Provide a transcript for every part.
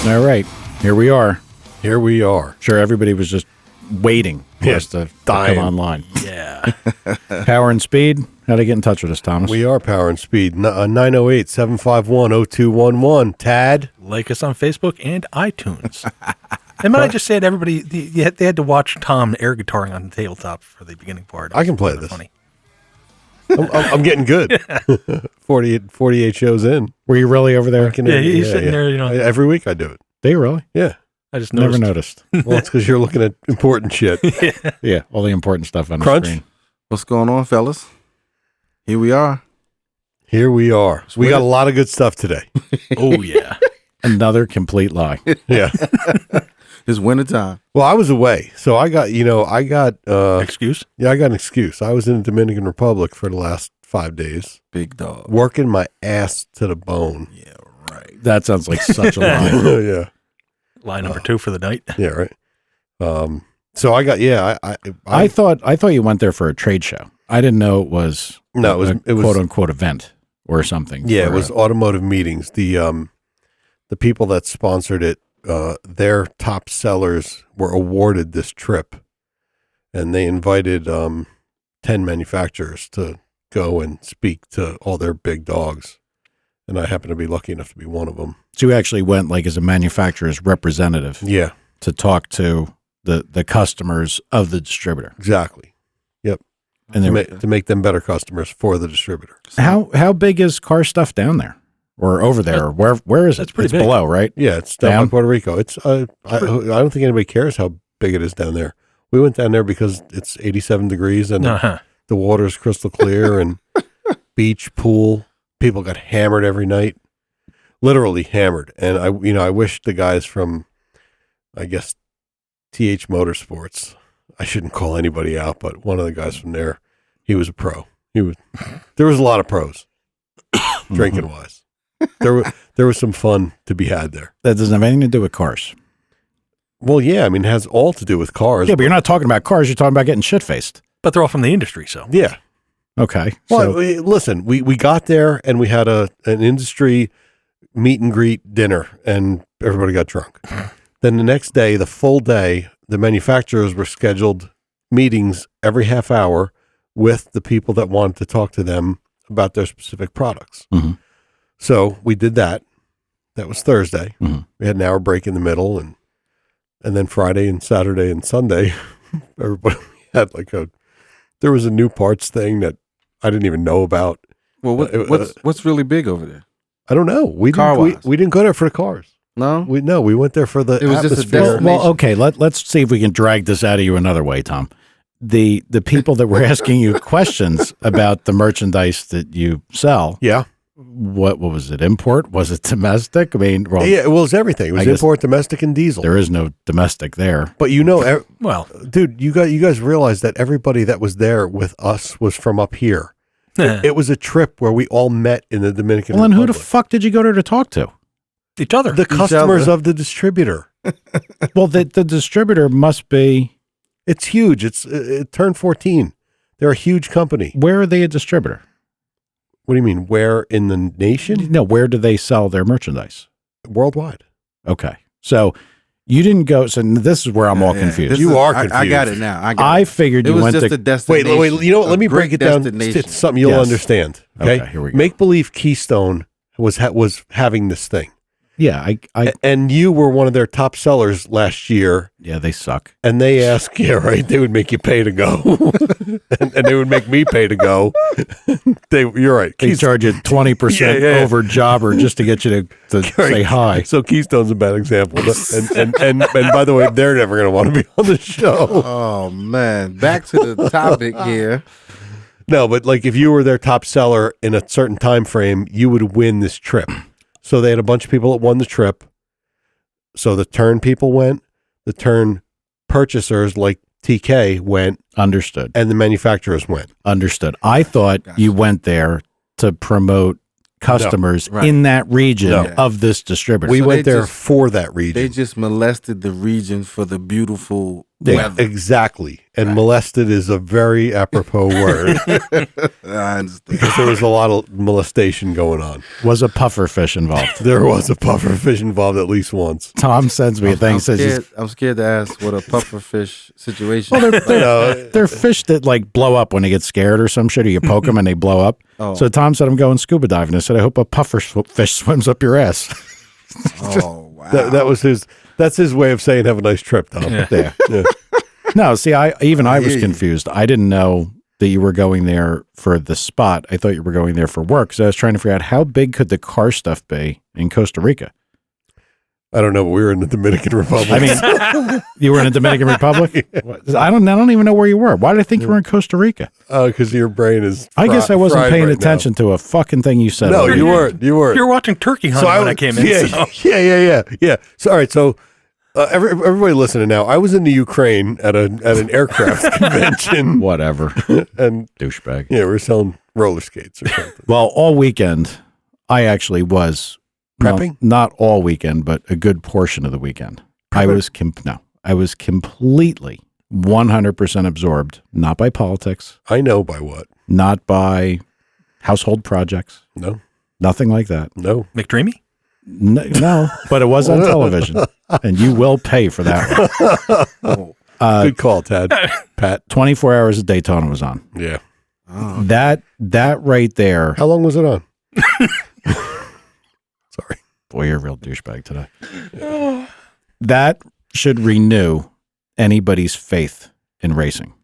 All right, here we are. Here we are. Sure, everybody was just waiting for us to come online. Yeah. Power and Speed. How do you get in touch with us, Thomas? We are Power and Speed. 908-751-0211. Tad? Like us on Facebook and iTunes. And might I just say to everybody, they had to watch Tom air guitaring on the tabletop for the beginning part. I can play this. Funny. I'm getting good. 48 shows in. Were you really over there? He's sitting there, you know. Every week I do it. Do you really? Yeah. I just Never noticed. Well, it's because you're looking at important shit. Yeah, all the important stuff on Crunch. the screen. What's going on, fellas? Here we are. Here we are. We got a lot of good stuff today. Oh, yeah. Another complete lie. Yeah. It's wintertime. Well, I was away, so I got Excuse? Yeah, I got an excuse. I was in the Dominican Republic for the last 5 days. Big dog. Working my ass to the bone. Yeah, right. That sounds like such a lie. Yeah. Line number 2 for the night. Yeah, right. So I got I thought you went there for a trade show. I didn't know it was it was quote unquote event or something. Yeah, it was automotive meetings. The people that sponsored it, their top sellers were awarded this trip, and they invited 10 manufacturers to go and speak to all their big dogs. And I happen to be lucky enough to be one of them. So you actually went like as a manufacturer's representative. Yeah, to talk to the customers of the distributor. Exactly. Yep. And to make them better customers for the distributor. How big is car stuff down there or over there? Or where is it? That's pretty it's big. Below, right? Yeah, it's down by Puerto Rico. It's I don't think anybody cares how big it is down there. We went down there because it's 87 degrees and the water is crystal clear and beach, pool. People got hammered every night, literally hammered. And I wish the guys from, I guess, TH Motorsports, I shouldn't call anybody out, but one of the guys from there, he was a pro. There was a lot of pros, drinking wise. There was some fun to be had there. That doesn't have anything to do with cars. Well, yeah, I mean, it has all to do with cars. Yeah, but you're not talking about cars. You're talking about getting shit-faced. But they're all from the industry, so. Yeah. Okay. Well, listen, we got there and we had an industry meet and greet dinner and everybody got drunk. Then the next day, the full day, the manufacturers were scheduled meetings every half hour with the people that wanted to talk to them about their specific products. Mm-hmm. So we did that. That was Thursday. Mm-hmm. We had an hour break in the middle, and then Friday and Saturday and Sunday, everybody had there was a new parts thing that I didn't even know about. Well, what's really big over there? I don't know. We didn't go there for the cars. No, we went there for the It was just a atmosphere. destination. Well, okay. Let's see if we can drag this out of you another way, Tom. The people that were asking you questions about the merchandise that you sell. Yeah. What was it? Import? Was it domestic? I mean, well, Yeah, it was everything. It was import, domestic, and diesel. there is no domestic there. But Well, dude, you guys realize that everybody that was there with us was from up here. It was a trip where we all met in the Dominican Well, then who Republic. the fuck did you go there to talk to? each other. The customers of the distributor. Well, the distributor must be. It's huge. It turned 14. They're a huge company. Where are they a distributor? What do you mean? Where in the nation? No, where do they sell their merchandise? Worldwide. Okay, so you didn't go. So this is where I'm all confused. You are confused. I got it now. I figured It you was went just to. a destination. Wait. You know what? Let me A break it great down. destination. It's something you'll Yes. understand. Okay? Okay, here we go. Make believe Keystone was having this thing. Yeah, And you were one of their top sellers last year. yeah, they suck. And they ask, yeah, right. They would make you pay to go, and they would make me pay to go. You're right. They charge you 20% Yeah. over jobber just to get you to say hi. So Keystone's a bad example. And by the way, they're never going to want to be on the show. Oh man, back to the topic here. No, but if you were their top seller in a certain time frame, you would win this trip. So they had a bunch of people that won the trip. So the turn people went, the turn purchasers like TK went, Understood. and the manufacturers went. Understood. I thought you went there to promote customers Right. in that region No. of this distributor. We So went they there just- for that region. They just molested the region for the beautiful Yeah, exactly. And molested is a very apropos word I understand. because there was a lot of molestation going on. Was a puffer fish involved? There was a puffer fish involved at least once. Tom sends me a thing. I'm scared to ask what a puffer fish situation. Well, know, they're fish that like blow up when they get scared or some shit, or you poke them and they blow up. Oh. So Tom said, I'm going scuba diving. I said, I hope a puffer fish swims up your ass. Oh wow. that was his. That's his way of saying have a nice trip, Tom. Yeah. Yeah. No, see, I was hear you. confused. I didn't know that you were going there for the spot. I thought you were going there for work. So I was trying to figure out how big could the car stuff be in Costa Rica? I don't know, but we were in the Dominican Republic. I mean, you were in the Dominican Republic? I don't even know where you were. Why did I think you were in Costa Rica? because your brain is. I guess I wasn't fried paying right attention to a fucking thing you said. now. No, earlier. you weren't. You weren't. You were watching Turkey Hunt when I came in. Yeah, so. yeah. So all right, so everybody listening now. I was in the Ukraine at an aircraft convention, Whatever. and Douchebag. yeah, we were selling roller skates or something. Well, all weekend, I actually was Prepping? not all weekend, but a good portion of the weekend. I was completely 100% absorbed, not by politics, I know by what. not by household projects, No, nothing like that. no. McDreamy? No, but it was on television, and you will pay for that one. Good call, Tad. Pat. 24 Hours of Daytona was on. Yeah. Oh, That right there. How long was it on? Sorry. Boy, you're a real douchebag today. That should renew anybody's faith in racing,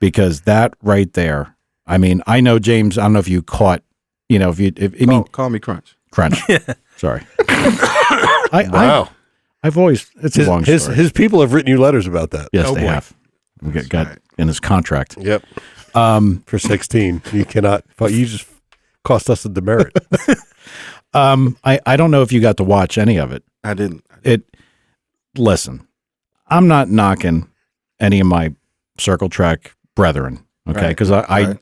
because that right there. I mean, I know, James. I don't know if you caught. You know, call me Crunch. Crunch. Sorry. Wow. I've always. It's a long story. His people have written you letters about that. Yes, Oh, they boy. have. We got in his contract. Yep. For 16, you cannot. You just cost us a demerit. I don't know if you got to watch any of it. I didn't. Listen, I'm not knocking any of my circle track brethren. Okay, Right, because right.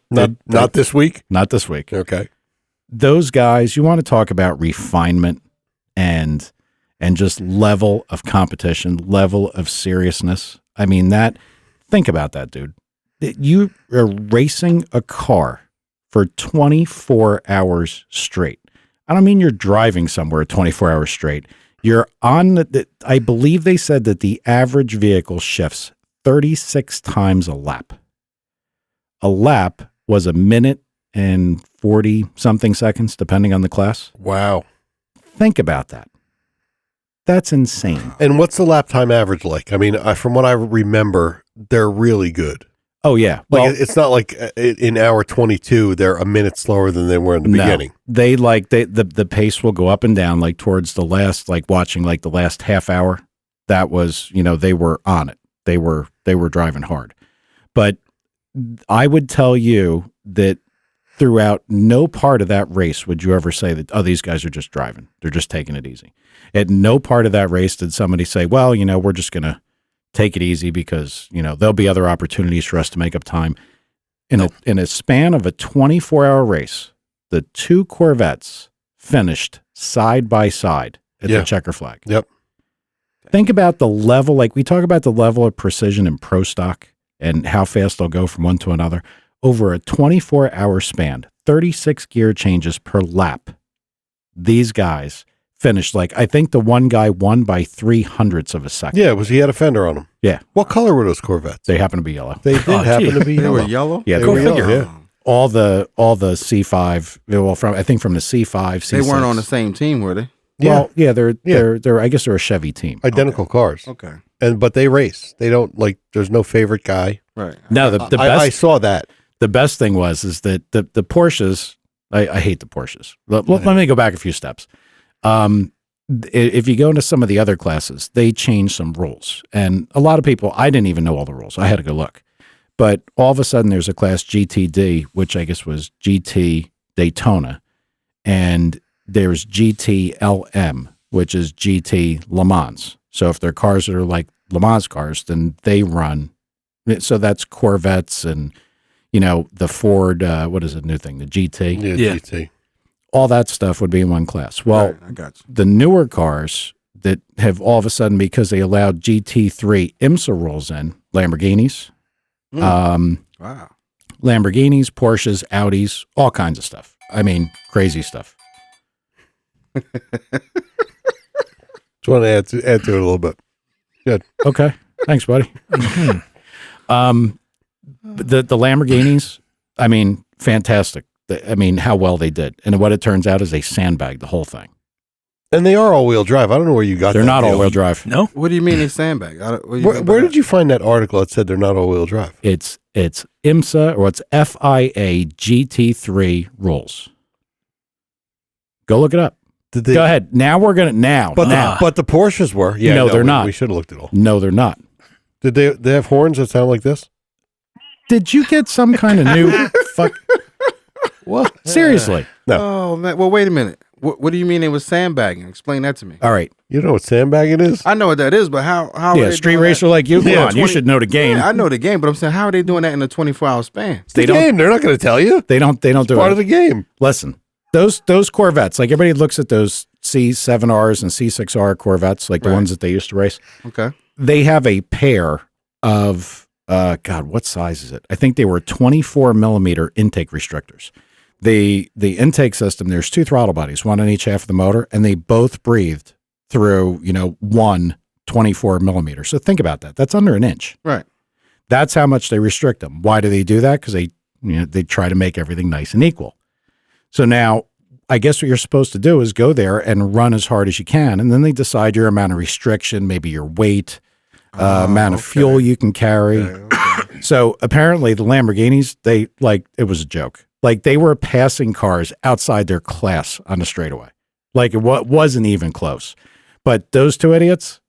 Not this week. not this week. Okay. Those guys, you want to talk about refinement and just level of competition, level of seriousness. I mean, think about that, dude. You are racing a car for 24 hours straight. I don't mean you're driving somewhere 24 hours straight. You're on I believe they said that the average vehicle shifts 36 times a lap. A lap was a minute and 40 something seconds, depending on the class. Wow. Think about that. That's insane. And what's the lap time average like? I mean, from what I remember, they're really good. Oh yeah. Like Well, it's not like in hour 22 they're a minute slower than they were in the beginning. They the pace will go up and down, like towards the last, like watching like the last half hour. That was, they were on it. They were driving hard. But I would tell you that throughout no part of that race would you ever say that, oh, these guys are just driving. They're just taking it easy. At no part of that race did somebody say, well, we're just going to take it easy because, there'll be other opportunities for us to make up time. In a span of a 24-hour race, the two Corvettes finished side by side at the checker flag. Yep. Think about the level, like we talk about the level of precision in pro stock and how fast they'll go from one to another. Over a 24-hour span, 36 gear changes per lap. These guys finished, I think the one guy won by 0.03 of a second. Yeah, he had a fender on him. Yeah. What color were those Corvettes? They happen to be yellow. They did happen to be They yellow. were yellow. Yeah, They they were were yellow, yellow. yeah. All the C5, well, I think from the C5, C6. They weren't on the same team, were they? Well, yeah, they're I guess they're a Chevy team. Identical cars. Okay. But they race. They don't there's no favorite guy. Right. No, the best I saw that. the best thing is that the Porsches, I hate the Porsches. Let me go back a few steps. If you go into some of the other classes, they changed some rules. And a lot of people, I didn't even know all the rules. I had to go look. But all of a sudden there's a class GTD, which I guess was GT Daytona. And there's GTLM, which is GT Le Mans. So if they're cars that are like Le Mans cars, then they run. So that's Corvettes and, the Ford, what is the new thing? The GT. Yeah. GT. All that stuff would be in one class. Well, Right, I got you. the newer cars that have all of a sudden, because they allowed GT3 IMSA rules in, Lamborghinis, Wow. Lamborghinis, Porsches, Audis, all kinds of stuff. I mean, crazy stuff. Just want to add to it a little bit. Good. Okay. Thanks, buddy. The Lamborghinis, I mean, fantastic. I mean, how well they did. And what it turns out is they sandbagged the whole thing. And they are all-wheel drive. I don't know where you got They're that not deal. all-wheel drive. No? What do you mean they sandbag? Where did you find that article that said they're not all-wheel drive? It's IMSA, or it's FIA GT3 rules. Go look it up. Did they, Go ahead. Now we're going to, But the Porsches were. Yeah, No, they're not. We should have looked at all. No, they're not. Did they have horns that sound like this? Did you get some kind of new fuck? What? Seriously. No. Oh man. Well, wait a minute. What do you mean they was sandbagging? Explain that to me. All right. You know what sandbagging is? I know what that is, but how? Are Yeah, they street doing racer that? like you. Come Yeah, on, you 20 should know the game. Yeah, I know the game, but I'm saying, how are they doing that in a 24-hour span? It's the game. They're not going to tell you. They don't do Part it. of the game. Listen, those Corvettes, like everybody looks at those C7Rs and C6R Corvettes, like the Right. ones that they used to race. Okay. They have a pair of God, what size is it? I think they were 24 millimeter intake restrictors. The intake system, there's two throttle bodies, one on each half of the motor, and they both breathed through, one 24 millimeter. So think about that. That's under an inch. Right. That's how much they restrict them. Why do they do that? Because they try to make everything nice and equal. So now, I guess what you're supposed to do is go there and run as hard as you can, and then they decide your amount of restriction, maybe your weight, amount of fuel you can carry. Okay. So apparently the Lamborghinis, it was a joke. Like they were passing cars outside their class on the straightaway. Like it wasn't even close. But those two idiots,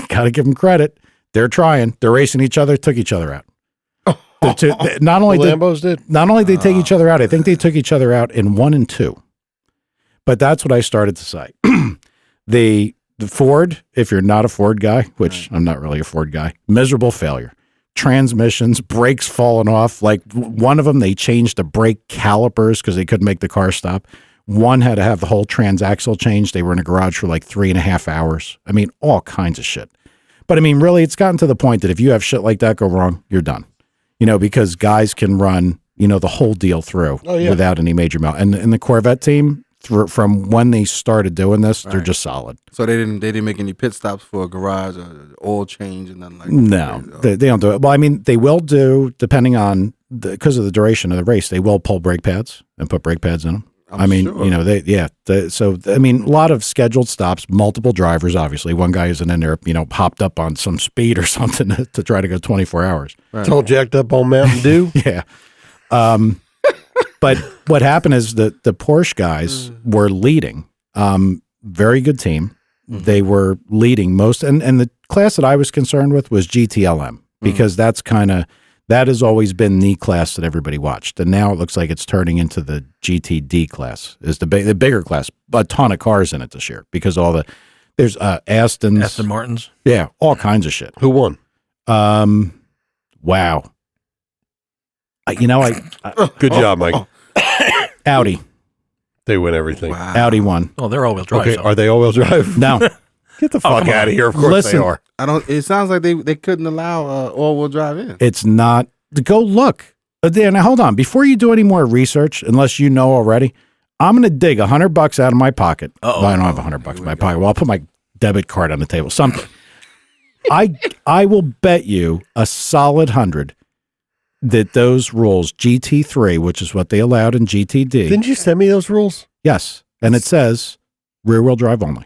got to give them credit. They're trying. They're racing each other, took each other out. Not only The did Lambos did. Not only did they take each other out, I think they took each other out in 1 and 2. But that's what I started to say. The Ford, if you're not a Ford guy, which I'm not really a Ford guy, miserable failure. Transmissions, brakes falling off. Like one of them, they changed the brake calipers because they couldn't make the car stop. One had to have the whole transaxle changed. They were in a garage for like 3.5 hours. I mean, all kinds of shit. But I mean, really, it's gotten to the point that if you have shit like that go wrong, you're done. Because guys can run, the whole deal through without any major melt. And the Corvette team, from when they started doing this, they're just solid. So they didn't make any pit stops for a garage or oil change and nothing like that. No, they don't do it. Well, I mean, they will do, depending on because of the duration of the race, they will pull brake pads and put brake pads in them. I'm sure. So I mean, a lot of scheduled stops, multiple drivers. Obviously, one guy isn't in there, hopped up on some speed or something to try to go 24 hours. It's all jacked up on Mountain Dew. Yeah. But what happened is that the Porsche guys were leading. Very good team. They were leading most, and the class that I was concerned with was GTLM because that has always been the class that everybody watched, and now it looks like it's turning into the GTD class. Is the bigger class, a ton of cars in it this year because there's Aston Martins, yeah, all kinds of shit. Who won? Wow. Good job, Mike. Audi. They win everything. Wow. Audi won. Oh, they're all-wheel drive. Okay, so. are they all-wheel drive? No. Get the fuck out of here. Of course Listen. they are. It sounds like they couldn't allow all-wheel drive in. It's not. Go look. Now, hold on. Before you do any more research, unless you know already, I'm going to dig $100 out of my pocket. Uh-oh. Well, I don't have $100 in my pocket. Well, I'll put my debit card on the table. Something. I will bet you a solid 100 that those rules, GT3, which is what they allowed in GTD. Didn't you send me those rules? Yes. And it says rear-wheel drive only.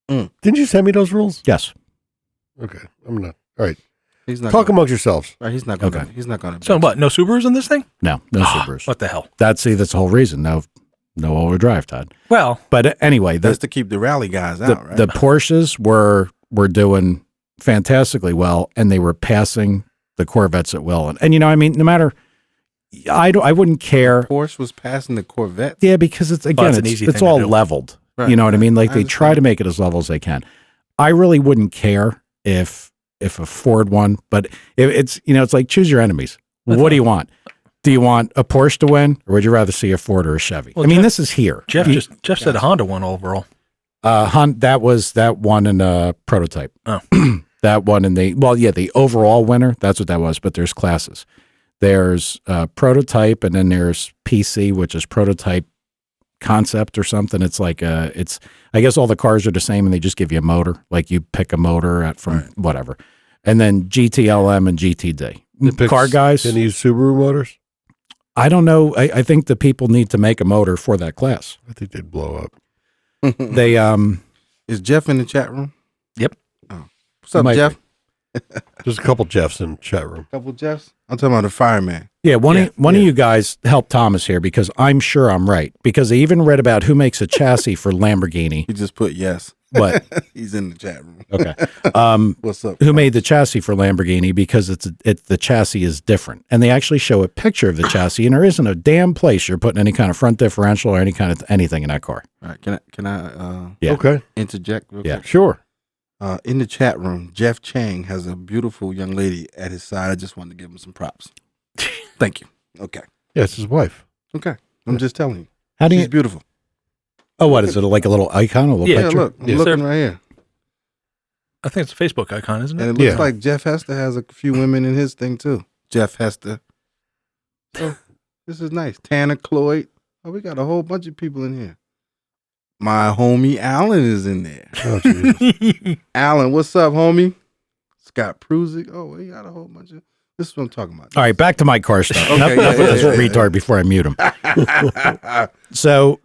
Didn't you send me those rules? Yes. Okay, I'm not. All right, He's not talk gonna, amongst yourselves. right, he's not going. Okay. He's not going to. So what? No Subarus in this thing? No Subarus. What the hell? That's the whole reason. No all-wheel drive, Todd. Well, But anyway, That's to keep the rally guys out, right? the Porsches were doing fantastically well, and they were passing the Corvettes at will. And no matter, I wouldn't care. Porsche was passing the Corvette. Yeah, because it's it's an easy it's thing to all do. leveled. Right, You know what I mean? Like I they try to understand. make it as level as they can. I really wouldn't care if a Ford won, but it's like choose your enemies. What do you want? Do you want a Porsche to win, or would you rather see a Ford or a Chevy? Well, I mean, Jeff- this is here. Jeff said Honda won overall. That one in a prototype. Oh. That one and the overall winner, that's what that was, but there's classes. There's prototype and then there's PC, which is prototype concept or something. It's like I guess all the cars are the same and they just give you a motor. Like you pick a motor from whatever. And then GTLM and GTD. Car guys. Can you use Subaru motors? I don't know. I think the people need to make a motor for that class. I think they'd blow up. They Is Jeff in the chat room? Yep. Oh. What's up, Jeff? There's a couple Jeffs in the chat room. Couple Jeffs? I'm talking about the fireman. Yeah, one of you guys help Thomas here because I'm sure I'm right. Because I even read about who makes a chassis for Lamborghini. He just put yes. What? He's in the chat room. Okay. What's up? Who made the chassis for Lamborghini? Because the chassis is different, and they actually show a picture of the chassis, and there isn't a damn place you're putting any kind of front differential or any kind of anything in that car. All right. Can I Yeah. Okay. interject real quick? Sure. In the chat room, Jeff Chang has a beautiful young lady at his side. I just wanted to give him some props. Thank you. Okay. Yeah, it's his wife. Okay. I'm just telling you. How do She's you? beautiful. Oh, what is it? Like a little icon, a little Yeah, picture? Look, I'm Yes, looking right here. I think it's a Facebook icon, isn't And it? it looks Yeah. like Jeff Hester has a few women in his thing too. Jeff Hester. So this is nice. Tanner Cloyd. Oh, we got a whole bunch of people in here. My homie Alan is in there. Oh, Jesus. Alan, what's up, homie? Scott Prusick. Oh, we got a whole bunch of. This is what I'm talking about. All right, back to my car stuff. Okay, enough yeah, with this yeah, yeah. retard before I mute him. So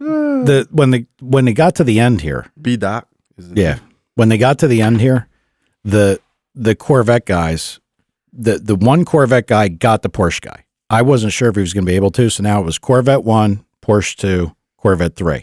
when they got to the end here, B Doc. Is in yeah, when they got to the end here, the Corvette guys, the one Corvette guy got the Porsche guy. I wasn't sure if he was going to be able to, so now it was Corvette 1, Porsche 2, Corvette 3.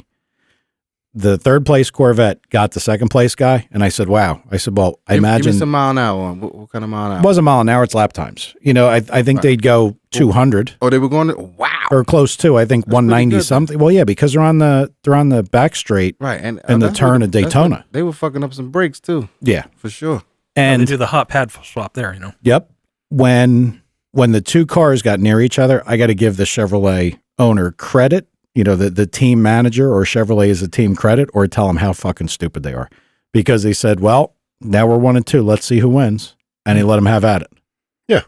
The third place Corvette got the second place guy, and I said, wow. I said, well, I Give imagine me some mile an hour on. What kind of mile an hour? it wasn't a mile an hour, it's lap times. You know, I think they'd go 200 Oh, they were going to. Wow. or close to, I think That's 190 pretty good, something. Well, yeah, because they're on the back straight. Right. And the that's turn what- of that's what- Daytona. They were fucking up some brakes too, Yeah. for sure. They And do the hot pad swap there, you know. yep, when the two cars got near each other, I got to give the Chevrolet owner credit. You know, the team manager or Chevrolet is a team credit, or tell them how fucking stupid they are, because they said, well, now we're 1 and 2. Let's see who wins. And he let them have at it. Yeah.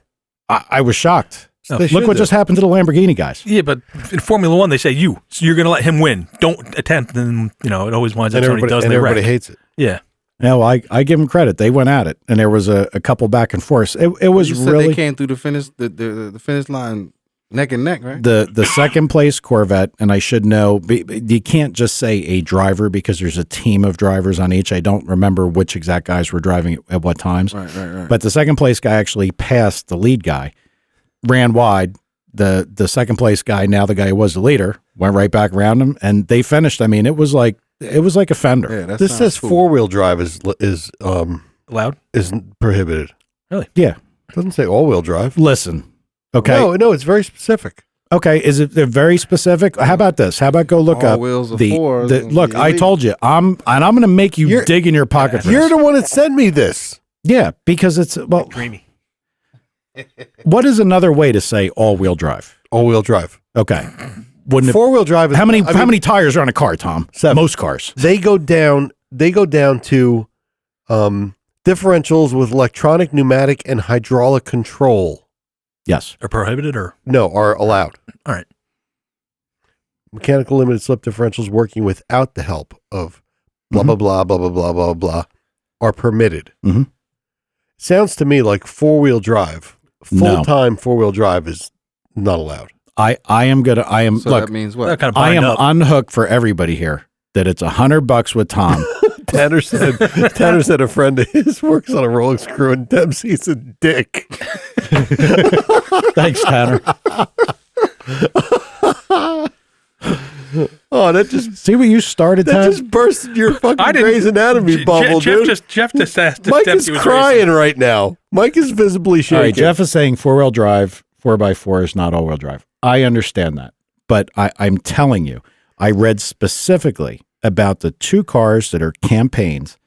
I was shocked. No, They Look should what do. just happened to the Lamborghini guys. Yeah, but in Formula One, they say so you're going to let him win. Don't attempt, and you know it always winds up And somebody everybody, does. and They everybody wreck. hates it. Yeah, No, I give them credit. They went at it, and there was a couple back and forth. It was You said really they came through the finish the finish line neck and neck, right? the second place Corvette, and I should know. You can't just say a driver because there's a team of drivers on each. I don't remember which exact guys were driving at what times. Right. But the second place guy actually passed the lead guy, ran wide. The second place guy, now the guy who was the leader, went right back around him, and they finished. I mean, it was like a fender. Yeah, that This sounds says cool. 4-wheel drive is loud. prohibited. Yeah. It doesn't say all-wheel drive. Listen. Okay. No, it's very specific. Okay. Is it they're very specific? How about this? How about go look All up wheels are the fours and look? the I elite. told you. I'm going to make you dig in your pocket. For You're this. the one that sent me this. Yeah, because it's Dreamy. What is another way to say all-wheel drive? All-wheel drive. Okay. Wouldn't it, 4-wheel drive is how many tires are on a car, Tom? 7. Most cars. They go down to differentials with electronic, pneumatic, and hydraulic control. Yes. Are prohibited or No, are allowed. all right? Mechanical limited slip differentials working without the help of blah, blah, blah, blah, blah, blah, blah, blah, are permitted. Mhm. Sounds to me like 4-wheel drive, No. full-time 4-wheel drive is not allowed. I am So look, that means That what? kind of I bind am up. unhooked for everybody here that it's $100 with Tom. Tanner said a friend of his works on a rolling screw and Dempsey's a dick. Thanks, Tanner. Oh, that just See what you started, that Tanner? just bursted your fucking I didn't- Grey's Anatomy bubble, Jeff dude. just asked. Mike is crying right now. Mike is visibly shaking. All right, Jeff is saying 4-wheel drive, 4x4 is not all-wheel drive. I understand that. But I'm telling you, I read specifically about the two cars that are campaigns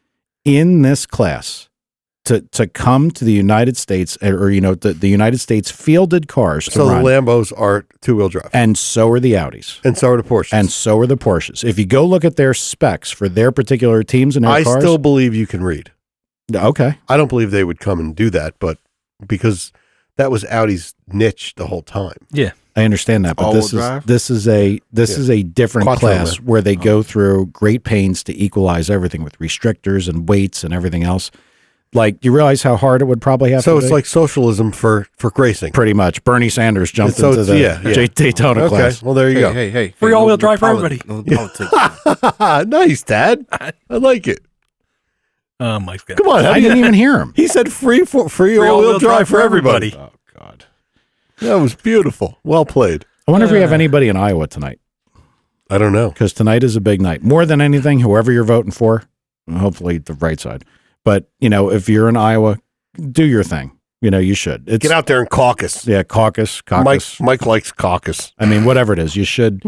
in this class to come to the United States, or the United States fielded cars to So the run, Lambos are 2-wheel drive, and so are the Audis, and so are the Porsches. and so are the Porsches. If you go look at their specs for their particular teams and their I cars, still believe you can read. Okay. I don't believe they would come and do that, but because that was Audi's niche the whole time. Yeah. I understand that, but All-wheel this drive? is a different Quattro, class man. where they go through great pains to equalize everything with restrictors and weights and everything else. Like, you realize how hard it would probably have to So be? it's like socialism for racing. Pretty much. Bernie Sanders jumped So into it's- the yeah, yeah. Daytona Okay, class. well there you go. Hey. Free all-wheel drive for everybody. No politics. Nice, Dad. I like it. Mike's good. Come on, I didn't even hear him. He said free all-wheel drive for everybody. Oh, God. That was beautiful. Well played. I wonder if we have anybody in Iowa tonight, I don't know. because tonight is a big night. More than anything, whoever you're voting for, hopefully the right side. But, if you're in Iowa, do your thing. You should. Get out there and caucus. Yeah, caucus. Mike likes caucus. I mean, whatever it is, you should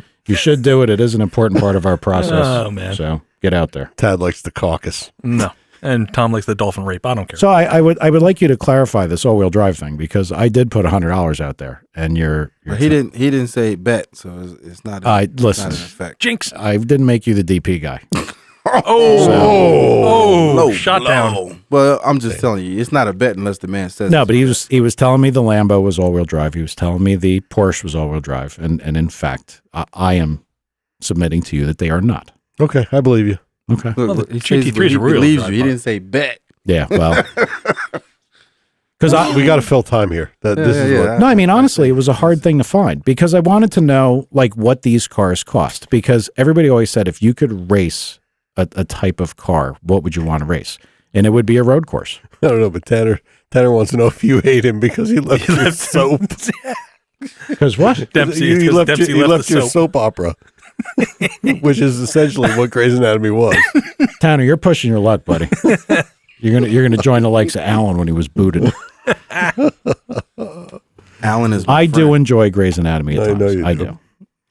do it. It is an important part of our process. Oh, man. So get out there. Tad likes the caucus. No. And Tom likes the dolphin rape. I don't care. So I would like you to clarify this all-wheel drive thing, because I did put $100 out there, and you're But he didn't say bet, so it's not. listen. Not an effect. Jinx. I didn't make you the DP guy. Oh, shot down. Well, I'm just telling you, it's not a bet unless the man says. No, it's but a he was telling me the Lambo was all-wheel drive. He was telling me the Porsche was all-wheel drive, and in fact, I am submitting to you that they are not. Okay, I believe you. Okay. bet. Look, Well, the he says GT3 is he a real believes drive you. He car. didn't say bet. Yeah. Well, because We got to fill time here. This is what. No, I mean, honestly, it was a hard thing to find, because I wanted to know what these cars cost, because everybody always said, if you could race a type of car, what would you want to race? And it would be a road course. I don't know, but Tanner wants to know if you hate him because he left your soap. Because what? Dempsey. You Because left, Dempsey you left the your soap. soap opera, which is essentially what Grey's Anatomy was. Tanner, you're pushing your luck, buddy. You're gonna join the likes of Alan when he was booted. Alan is. My I do friend. enjoy Grey's Anatomy at I times. know you I do. do.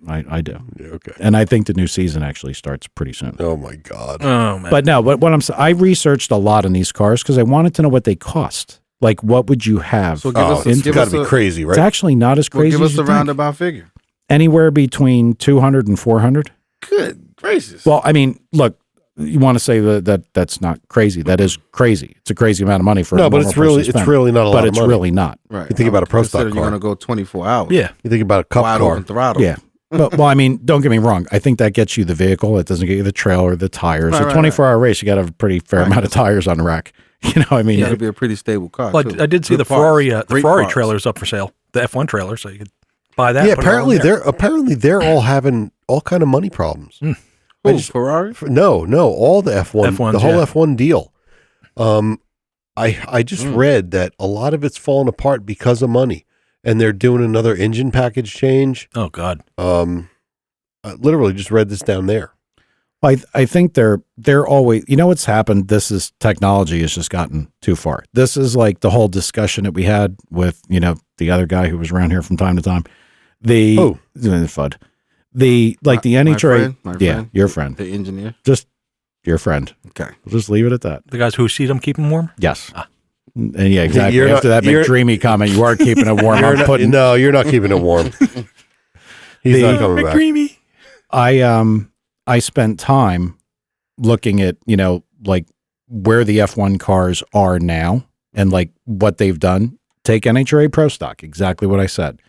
I do. Yeah, okay. And I think the new season actually starts pretty soon. Oh my God. Oh, man. But no, but what I researched a lot on these cars because I wanted to know what they cost. Like, what would you have? So give us It's give got us to be a- crazy, It's right? actually not as Well, crazy give as us you a think. roundabout figure. Anywhere between 200 and 400. Good gracious. Well, I mean, look, you want to say that's not crazy. That is crazy. It's a crazy amount of money for No, a but normal it's really person to spend. not a lot But of it's money. really not. right. you think about a pro stock Consider car. You're gonna go 24 hours. yeah. You think about a cup Wide car. open throttle. Yeah. Well, I mean, don't get me wrong. I think that gets you the vehicle. It doesn't get you the trailer, the tires. Right, a right, 24-hour race, you got to have a pretty fair Right. amount of tires on the rack. I mean, Got to be a pretty stable car. Well, too. I did see Good the parts. Ferrari the Great Ferrari parts. trailer's up for sale, the F1 trailer, so you could buy that. Yeah, put it all in there. apparently they're all having all kind of money problems. Who, Ferrari? No, all the F1, F1s, the whole yeah. F1 deal. I just read that a lot of it's falling apart because of money, and they're doing another engine package change. Oh God. I literally just read this down there. I think they're always, what's happened. This is technology has just gotten too far. This is like the whole discussion that we had with, the other guy who was around here from time to time. The FUD. The NHRA. friend? My Yeah, friend? your friend. The engineer. Just your friend. Okay. We'll just leave it at that. The guys who see them keep them warm. Yes. And yeah, exactly. You're After not- that you're- McDreamy comment, you are keeping it warm. I'm putting, You're not keeping it warm. He's not coming back. McDreamy. I spent time looking at, where the F1 cars are now and what they've done. Take NHRA Pro Stock, exactly what I said.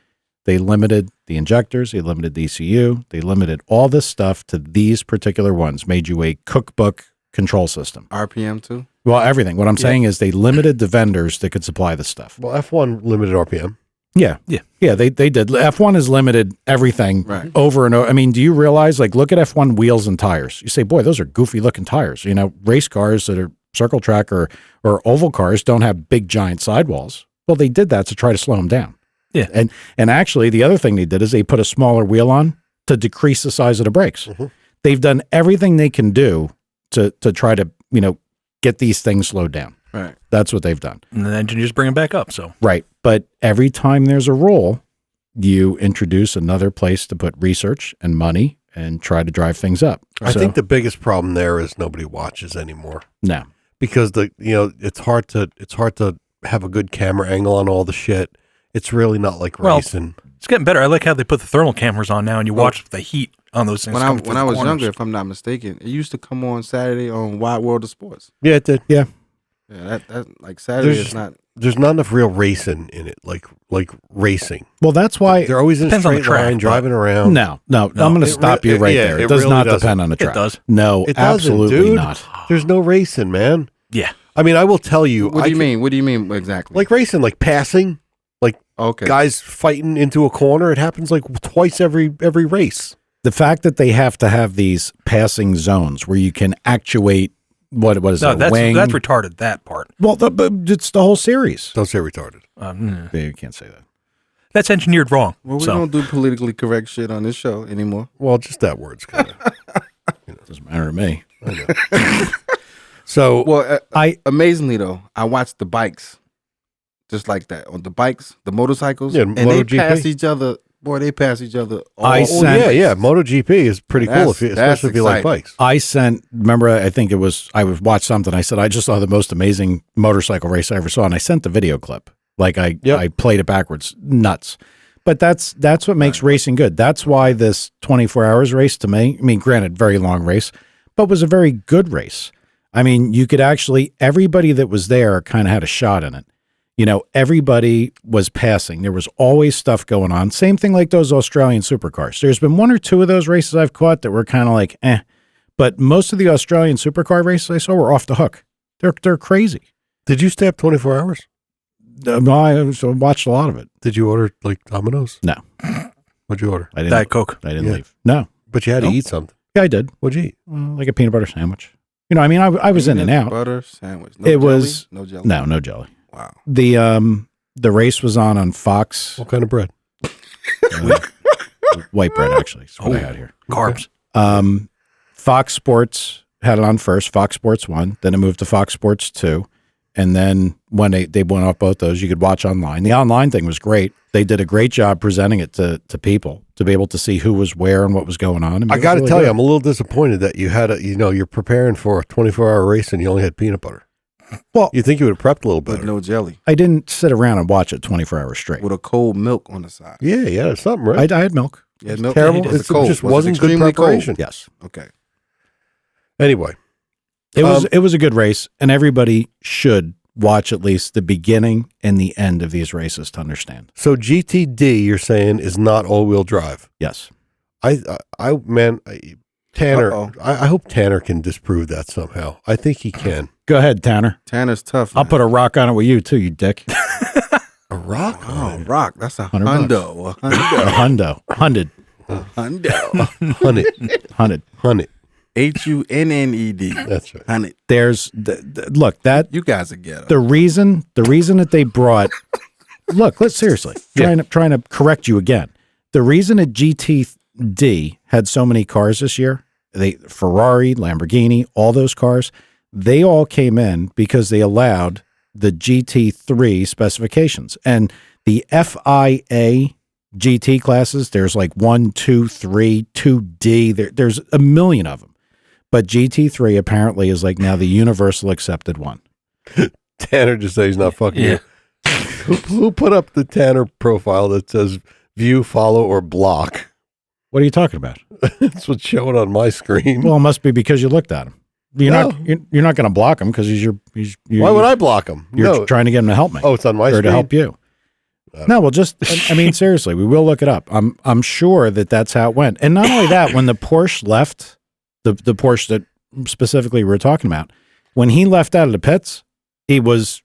They limited the injectors, they limited the ECU, they limited all this stuff to these particular ones, made you a cookbook control system. RPM too. Well, everything. What I'm saying is they limited the vendors that could supply the stuff. Well, F1 limited RPM. Yeah. They did. F1 has limited everything Right. over and over. I mean, do you realize, look at F1 wheels and tires. You say, boy, those are goofy looking tires. Race cars that are circle track or oval cars don't have big giant sidewalls. Well, they did that to try to slow them down. Yeah. And actually, the other thing they did is they put a smaller wheel on to decrease the size of the brakes. Mm-hmm. They've done everything they can do to try to, get these things slowed down. Right. That's what they've done. And then you just bring them back up. So Right. But every time there's a rule, you introduce another place to put research and money and try to drive things up. I think the biggest problem there is nobody watches anymore no. because it's hard to have a good camera angle on all the shit. It's really not like Well, racing. it's getting better. I like how they put the thermal cameras on now, and you watch the heat on those things. When coming through I the was corners. younger, if I'm not mistaken, it used to come on Saturday on Wide World of Sports. Yeah, it did. Yeah. Yeah, that like Saturday is not. There's not enough real racing in it, like racing. Well, that's why They're always in a Depends on the straight track, line, but- driving around. No, I'm going to stop you right there. It does really not doesn't. depend on the track. It does. No, It doesn't, absolutely dude. not. There's no racing, man. Yeah. I mean, I will tell you. What do you mean? What do you mean exactly? Like racing, like passing, like okay, guys fighting into a corner. It happens like twice every race. The fact that they have to have these passing zones where you can actuate what is No, it, a that's wing? retarded. That part. Well, but it's the whole series. Don't say retarded. Yeah, you can't say that. That's engineered wrong. well, we so. don't do politically correct shit on this show anymore. Well, just that word's kind of. Doesn't matter to me. I know. So, Well, I amazingly though, I watched the bikes, just like that on the bikes, the motorcycles, Yeah, and they MotoGP. pass each other. Boy, they pass each other. I oh, sent- yeah. MotoGP is pretty cool, That's especially if you like exciting. bikes. remember, I think it was, I was watched something. I said, I just saw the most amazing motorcycle race I ever saw. And I sent the video clip. Like I played it backwards. Nuts. But that's what makes racing good. That's why this 24 hours race to me, I mean, granted, very long race, but was a very good race. I mean, you could actually, everybody that was there kind of had a shot in it. You know, everybody was passing. There was always stuff going on. Same thing like those Australian supercars. There's been one or two of those races I've caught that were kind of like, eh. But most of the Australian supercar races I saw were off the hook. They're crazy. Did you stay up 24 hours? I watched a lot of it. Did you order like Domino's? No. What'd you order? I didn't. Diet Coke. I didn't Yeah. leave. No. But you had No. to eat something. Yeah, I did. What'd you eat? Like a peanut butter sandwich. You know, I mean, I was in and Peanut out. Butter sandwich. No It jelly? was- no jelly. No jelly. Wow. The race was on Fox. What kind of bread? White bread, actually. Is what I had here. Carbs. Fox Sports had it on first, Fox Sports 1, then it moved to Fox Sports 2, and then when they went off both those, you could watch online. The online thing was great. They did a great job presenting it to people to be able to see who was where and what was going on. mean, I it was got to really tell you, good. I'm a little disappointed that you had you're preparing for a 24-hour race and you only had peanut butter. Well, You think you would have prepped a little With better. no jelly. I didn't sit around and watch it 24 hours straight. With a cold milk on the side. Yeah, something, right? I had milk. Yeah, milk. Terrible. Was It cold? just Was it wasn't good extremely cold? preparation. Yes. Okay. Anyway, It was a good race, and everybody should watch at least the beginning and the end of these races to understand. so GTD, you're saying, is not all-wheel drive. Yes. Tanner, Uh-oh. I hope Tanner can disprove that somehow. I think he can. Go ahead, Tanner. Tanner's tough. I'll man. put a rock on it with you too, you dick. A rock? Oh, rock. That's a $100. hundo. A A hundo. hundo. Hundred. Hundo. Hunt it. HUNNED. That's right. Hunnit. There's look that You guys are ghetto. the reason that they brought look, let's seriously trying to correct you again. The reason that GTD had so many cars this year, Ferrari, Lamborghini, all those cars, they all came in because they allowed the GT3 specifications. And the FIA GT classes, there's like 1, 2, 3, 2D, there's a million of them. But GT3 apparently is like now the universal accepted one. Tanner just said he's not fucking Yeah. you. Who put up the Tanner profile that says view, follow, or block? What are you talking about? That's what's showing on my screen. Well, it must be because you looked at him. You're No. not going to block him because you're Why would I block him? You're trying to get him to help me. Oh, it's on my or screen. to help you. No, well, just I mean, seriously, we will look it up. I'm sure that's how it went. And not only that, when the Porsche left, the Porsche that specifically we were talking about, when he left out of the pits, he was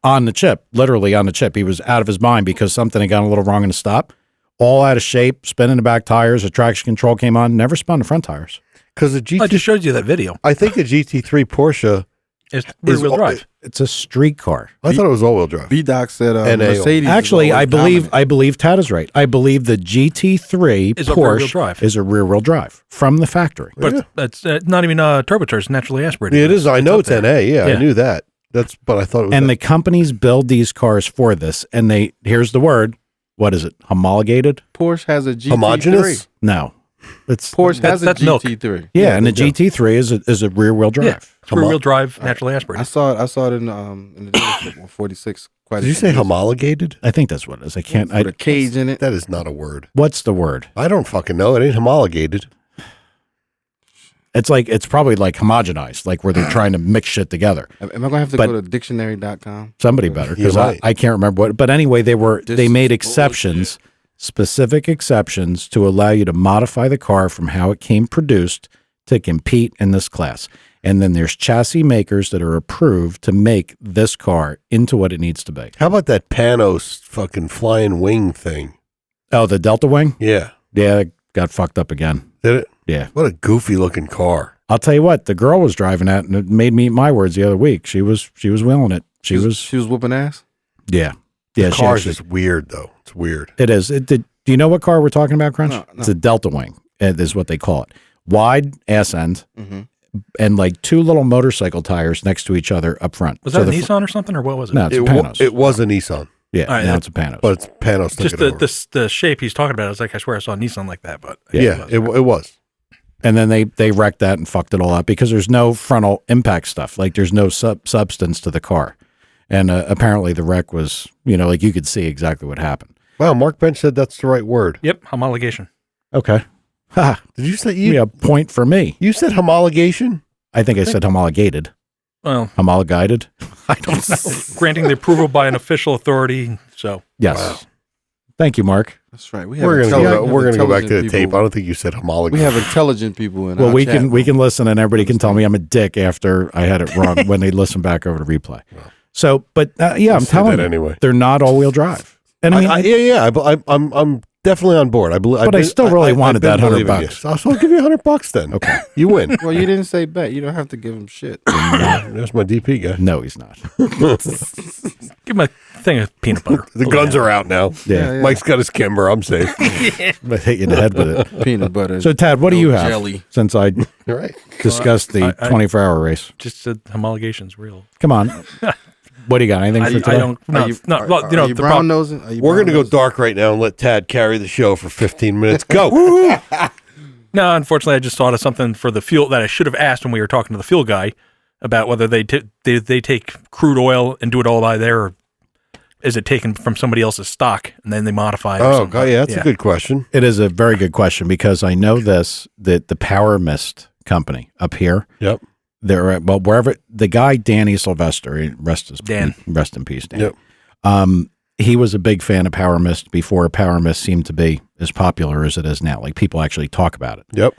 on the chip, literally on the chip. He was out of his mind because something had gone a little wrong in the stop. All out of shape, spinning the back tires. The traction control came on. Never spun the front tires. Because the I just showed you that video. I think the GT3 Porsche. It's rear-wheel drive. It's a street car. I thought it was all-wheel drive. B-Doc said NA. Mercedes. Actually, I believe Tad is right. I believe the GT3 Is a rear-wheel Porsche drive. is a rear-wheel drive from the factory. But that's not even turbocharged, naturally aspirated. It is. I know it's up NA. there. Yeah, I Yeah. knew that. But I thought it was. And the companies build these cars for this, and here's the word. What is it? Homologated? Porsche has a GT3. homogeneous. No. It's Porsche has a That's milk. GT3. yeah, and the they do. GT3 is a rear-wheel drive. Yeah, it's rear-wheel drive, naturally aspirated. I saw it in the dealership on 46. Quite Did you say homologated? I think that's what it is. I can't. With a cage in it. That is not a word. What's the word? I don't fucking know. It ain't homologated. It's probably like homogenized, like where they're trying to mix shit together. Am I going to have to But- go to dictionary.com? Somebody better, because You might. I can't remember what. But anyway, they made bullshit. exceptions, specific exceptions to allow you to modify the car from how it came produced to compete in this class. And then there's chassis makers that are approved to make this car into what it needs to be. How about that Panos fucking flying wing thing? Oh, the Delta Wing? Yeah. Yeah, it got fucked up again. Did it? Yeah. What a goofy looking car. I'll tell you what, the girl was driving that, and it made me eat my words the other week. She was wheeling it. She was whooping ass. yeah. The Yeah, she car's actually- just weird, though. It's weird. It is. Do you know what car we're talking about, Crunch? No. It's a Delta Wing. It is what they call it. Wide ass end Mm-hmm. and like two little motorcycle tires next to each other up front. Was So that a the Nissan or something, or what was it? No, it's a Panos. It was a Nissan, Yeah, All right, now it's a Panos. but it's Panos. Just took it over. the shape he's talking about. I was like, I swear I saw a Nissan like that, but Yeah, it was. And then they wrecked that and fucked it all up because there's no frontal impact stuff. Like there's no substance to the car. And apparently the wreck was, like you could see exactly what happened. Wow, Mark Bench said that's the right word. Yep, homologation. Okay. Ha. Did you say Yeah, point for me. You said homologation? I think I said homologated. Well, Homologated? I don't know. granting the approval by an official authority. So Yes. Wow. Thank you, Mark. That's right. We're gonna go back to the tape. I don't think you said homologation. We have intelligent people in Well, our we chat can listen and everybody can tell me I'm a dick after I had it wrong when they listen back over the replay. Well, So, but yeah, I'm say telling that you, anyway. they're not all-wheel drive. And I mean, I'm definitely on board. But I still really wanted that $100. So I'll give you $100 then. Okay. You win. Well, you didn't say bet. You don't have to give him shit. There's my DP guy. No, he's not. give him a thing of peanut butter. The guns are out now. Yeah. Mike's got his Kimber. I'm safe. But hit you in the head with it. Peanut butter. So, Tad, what do you have Jelly. since I All right. discussed the I- 24-hour race? Just said homologation's real. Come on. What do you got? Anything for today? I don't. No, Are you, no. Well, are you the brown problem. nosing? We're going to go dark right now and let Tad carry the show for 15 minutes. Go. No, unfortunately, I just thought of something for the fuel that I should have asked when we were talking to the fuel guy about whether they take crude oil and do it all by there, or is it taken from somebody else's stock and then they modify it? or Oh, something? God, yeah, that's a good question. It is a very good question because I know that the Power Mist company up here, Yep. they're at, well, wherever the guy, Danny Sylvester, rest in peace, Dan. Yep. He was a big fan of Power Mist before Power Mist seemed to be as popular as it is now. Like people actually talk about it. Yep.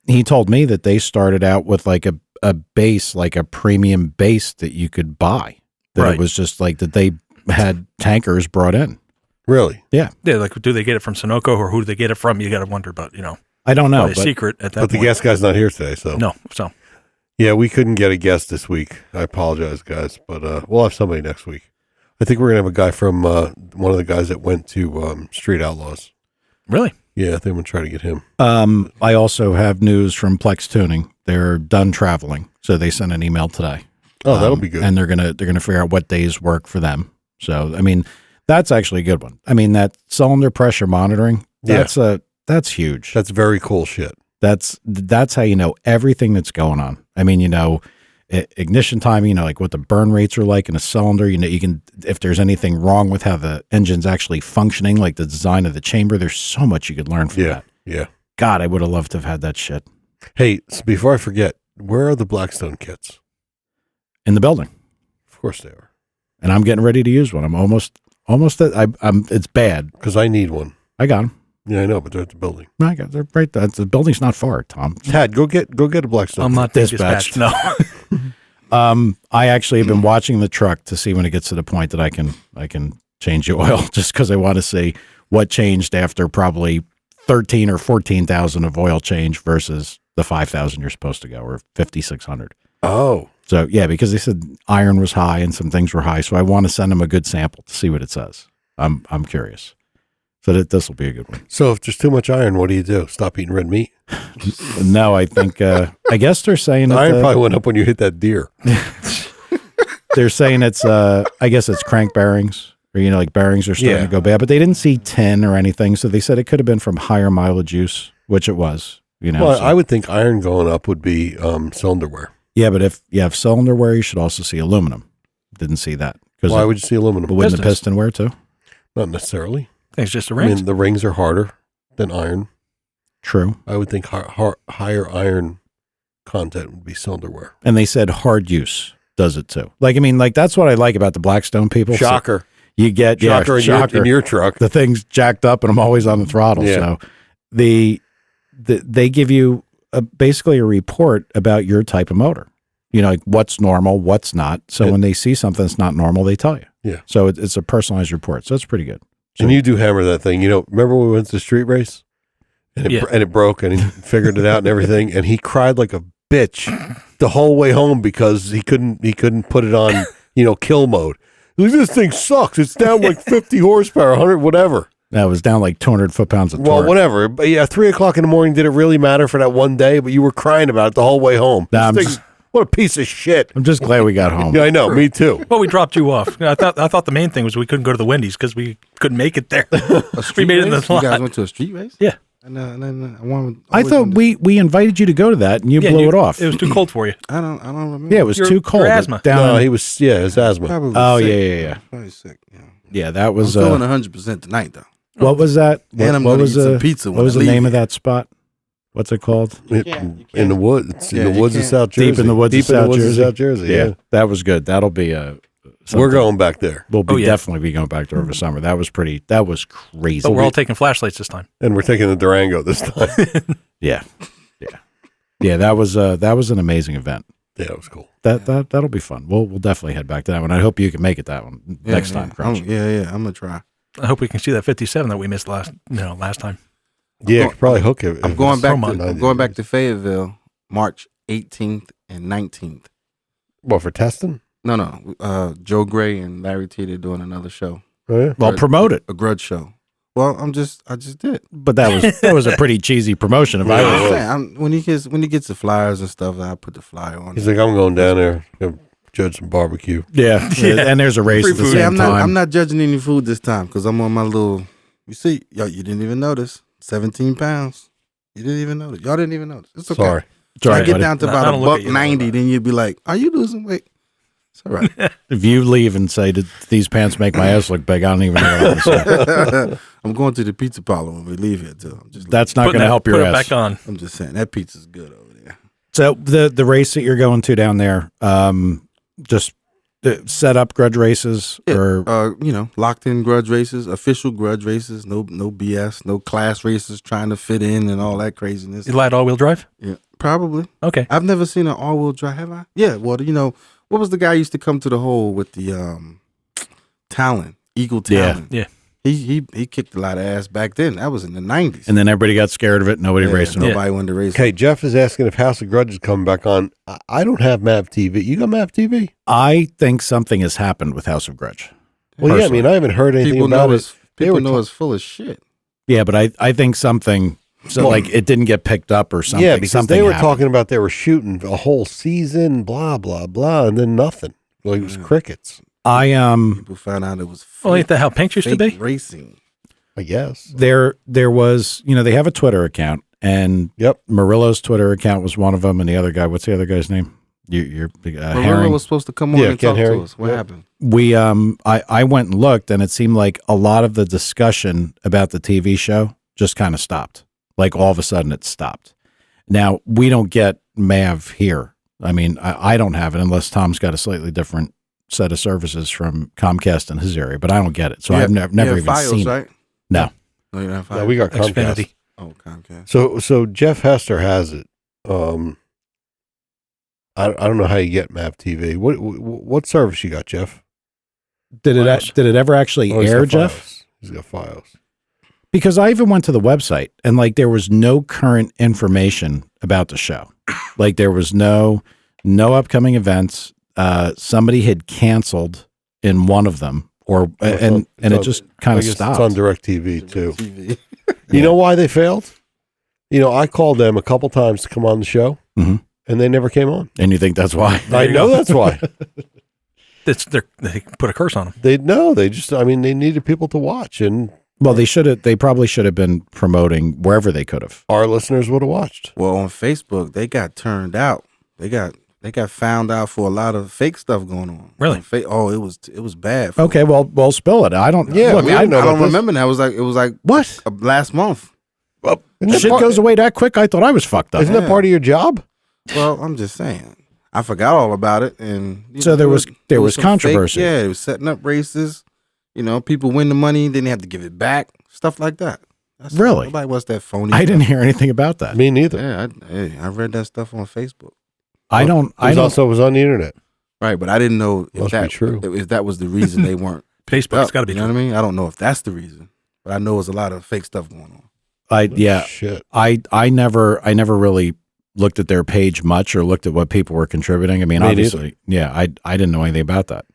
He told me that they started out with like a base, like a premium base that you could buy. That Right. it was just like that they had tankers brought in. Really? Yeah, like do they get it from Sunoco or who do they get it from? You got to wonder, but I don't know. probably a But secret at that But the point. guest guy's not here today, so. No, so Yeah, we couldn't get a guest this week. I apologize, guys, but we'll have somebody next week. I think we're going to have a guy from one of the guys that went to Street Outlaws. really, Yeah, I think I'm going to try to get him. I also have news from Plex Tuning. They're done traveling, so they sent an email today. Oh, that'll be good. And they're gonna figure out what days work for them. So I mean, that's actually a good one. I mean, that cylinder pressure monitoring. That's huge. That's very cool shit. That's how you know everything that's going on. I mean, ignition time. Like what the burn rates are like in a cylinder. You can if there's anything wrong with how the engine's actually functioning, like the design of the chamber. There's so much you could learn from that. Yeah. God, I would have loved to have had that shit Hey, so before I forget, where are the Blackstone kits? in the building. Of course they are. And I'm getting ready to use one. I'm almost at. I'm. It's bad. Because I need one. I got them. Yeah, I know, but they're at the building. I got. They're right. The building's not far, Tom. Tad, go get a Blackstone. I'm not Dispatched. dispatched. No, I actually have been watching the truck to see when it gets to the point that I can change the oil, just because I want to see what changed after probably 13 or 14,000 of oil change versus the 5,000 you're supposed to go, or 5,600. Oh. So yeah, because they said iron was high and some things were high, so I want to send them a good sample to see what it says. I'm curious. So this will be a good one. So if there's too much iron, what do? Stop eating red meat? No, I think I guess they're saying The that iron probably went up when you hit that deer. they're saying it's I guess it's crank bearings, or like bearings are starting to go bad, but they didn't see tin or anything, so they said it could have been from higher mileage use, which it was. Well, so- I would think iron going up would be cylinder wear. yeah, but if you have cylinder wear, you should also see aluminum. Didn't see that because Why would you see aluminum? wouldn't the piston wear too? Not necessarily. it's just a I ring. mean, the rings are harder than iron. True. I would think higher iron content would be cylinder wear. And they said hard use does it too. Like, I mean, like that's what I like about the Blackstone people. Shocker. So you get Shocker, in your truck. The thing's jacked up and I'm always on the throttle. Yeah. So they give you basically a report about your type of motor. You know, like what's normal, what's not. So when they see something that's not normal, they tell you. Yeah. So it's a personalized report. So it's pretty good. So, And you do hammer that thing. You know, remember when we went to the street race? And it broke and he figured it out and everything. And he cried like a bitch the whole way home because he couldn't put it on, kill mode. He was, this thing sucks. It's down like 50 horsepower, 100, whatever. that was down like 200 foot-pounds of torque. Well, whatever. But yeah, 3 o'clock in the morning, did it really matter for that one day? But you were crying about it the whole way home. Nah, What a piece of shit. I'm just glad we got home. Yeah, I know. Me too. Well, we dropped you off. I thought the main thing was we couldn't go to the Wendy's because we couldn't make it there. We made it in the You guys lot. went to a street race? Yeah. I thought we invited you to go to that and you blew it off. It was too cold for you. I don't remember. Yeah, it was Your- too cold. your asthma. Down No, his asthma. Probably Oh, sick. yeah. Probably sick. Yeah. Yeah, that was I'm feeling 100% tonight though. what was that? And I'm what gonna was eat some pizza when What was I the name leave. of that spot? What's it called? In the woods. It's Yeah, in the you woods of can't- South Jersey. Deep in the woods of South Jersey. Yeah. That was good. That'll be We're something. going back there. We'll be Oh, yeah. definitely be going back there over summer. That was crazy. But we're all taking flashlights this time. And we're taking the Durango this time. Yeah. That was an amazing event. Yeah, it was cool. That'll be fun. We'll definitely head back to that one. I hope you can make it that one next time, Crunch. I'm gonna try. I hope we can see that 57 that we missed last time. Yeah, I could probably hook it. I'm going back. Come on. I'm going back to Fayetteville, March 18th and 19th. What, for testing? No. Joe Gray and Larry T. They're doing another show, Oh, yeah. Well, promote it. a grudge show. Well, I just did. But that was a pretty cheesy promotion. If I I'm was, saying, when he gets the flyers and stuff, I put the flyer on. He's like, I'm going down there, to judge some barbecue. yeah. And there's a race Free at the food. same time. I'm not judging any food this time because I'm on my little. You see, you didn't even notice. 17 pounds. You didn't even notice. Y'all didn't even notice. It's okay. Sorry. It's all I right, get buddy. down to I about don't look at you $190, like then you'd be like, "Are you losing weight?" It's all right. If you leave and say, "Did these pants make my ass look big?" I don't even know what to say. I'm going to the pizza parlor when we leave here too. That's not going to help your put ass. it back on. I'm just saying that pizza's good over there. So the race that you're going to down there, just set up grudge races or Locked in grudge races, official grudge races, no BS, no class races trying to fit in and all that craziness. You lied all-wheel drive? Yeah, probably. Okay. I've never seen an all-wheel drive. Have I? Yeah. Well, what was the guy who used to come to the hole with the Talon, Eagle Talon? Yeah. He kicked a lot of ass back then. That was in the 90s. and then everybody got scared of it. Nobody raced them. Nobody wanted to race. Okay, Jeff is asking if House of Grudge is coming back on. I don't have MAP TV. You got MAP TV? I think something has happened with House of Grudge. Well, yeah, I Personally. mean, I haven't heard anything People about know it. it's people know it's full of shit. Yeah, but I think something. So Well, like it didn't get picked up or something. Yeah, because something they were happened. talking about they were shooting a whole season, blah, blah, blah, and then nothing. Like it was crickets, I People found out it was Well, ain't that how Pinks used to fake be? racing. I guess. there was they have a Twitter account and Yep. Murillo's Twitter account was one of them and the other guy. What's the other guy's name? You're Marilla Herring. was supposed to come on Yeah, and Ken talk Herring. to us. What Yeah. happened? We I went and looked and it seemed like a lot of the discussion about the TV show just kind of stopped. Like all of a sudden it stopped. Now we don't get MAV here. I mean, I don't have it unless Tom's got a slightly different set of services from Comcast in his area, but I don't get it. So I've never even Fios, seen it. right? No. No, you don't have Fios. No, we got Comcast. Xfinity. Oh, Comcast. So Jeff Hester has it. I don't know how you get MAP TV. What service you got, Jeff? Did Fios. it ever actually Oh, he's air, got Jeff? Fios. He's got Fios. Because I even went to the website and like there was no current information about the show. Like there was no upcoming events. Somebody had canceled in one of them, and it just kind of stopped. It's on DirecTV too. TV. You know why they failed? I called them a couple times to come on the show, Mhm. and they never came on. And you think that's why? I know that's why. They put a curse on them. They needed people to watch, and Well, they probably should have been promoting wherever they could have. our listeners would have watched. Well, on Facebook, they got turned out. They got found out for a lot of fake stuff going on. Really? It was bad. Okay, well, spill it. I don't. Yeah, look, we I didn't know I about don't this. remember that. It was like what? last month. Isn't that Shit part- goes away that quick. I thought I was fucked up. Isn't that part of your job? Well, I'm just saying. I forgot all about it, and So there was some controversy. Fake, it was setting up races. People win the money, then they have to give it back, stuff like that. Really? Nobody wants that phony. I stuff. didn't hear anything about that. Me neither. Yeah, I read that stuff on Facebook. I don't. Also was on the internet. Right, but I didn't know if Must be true. if that was the reason they weren't. Facebook's got to be You know what I mean? I don't know if that's the reason, but I know there's a lot of fake stuff going on. Shit. I never really looked at their page much or looked at what people were contributing. I mean, Me obviously, yeah, I didn't know anything about that.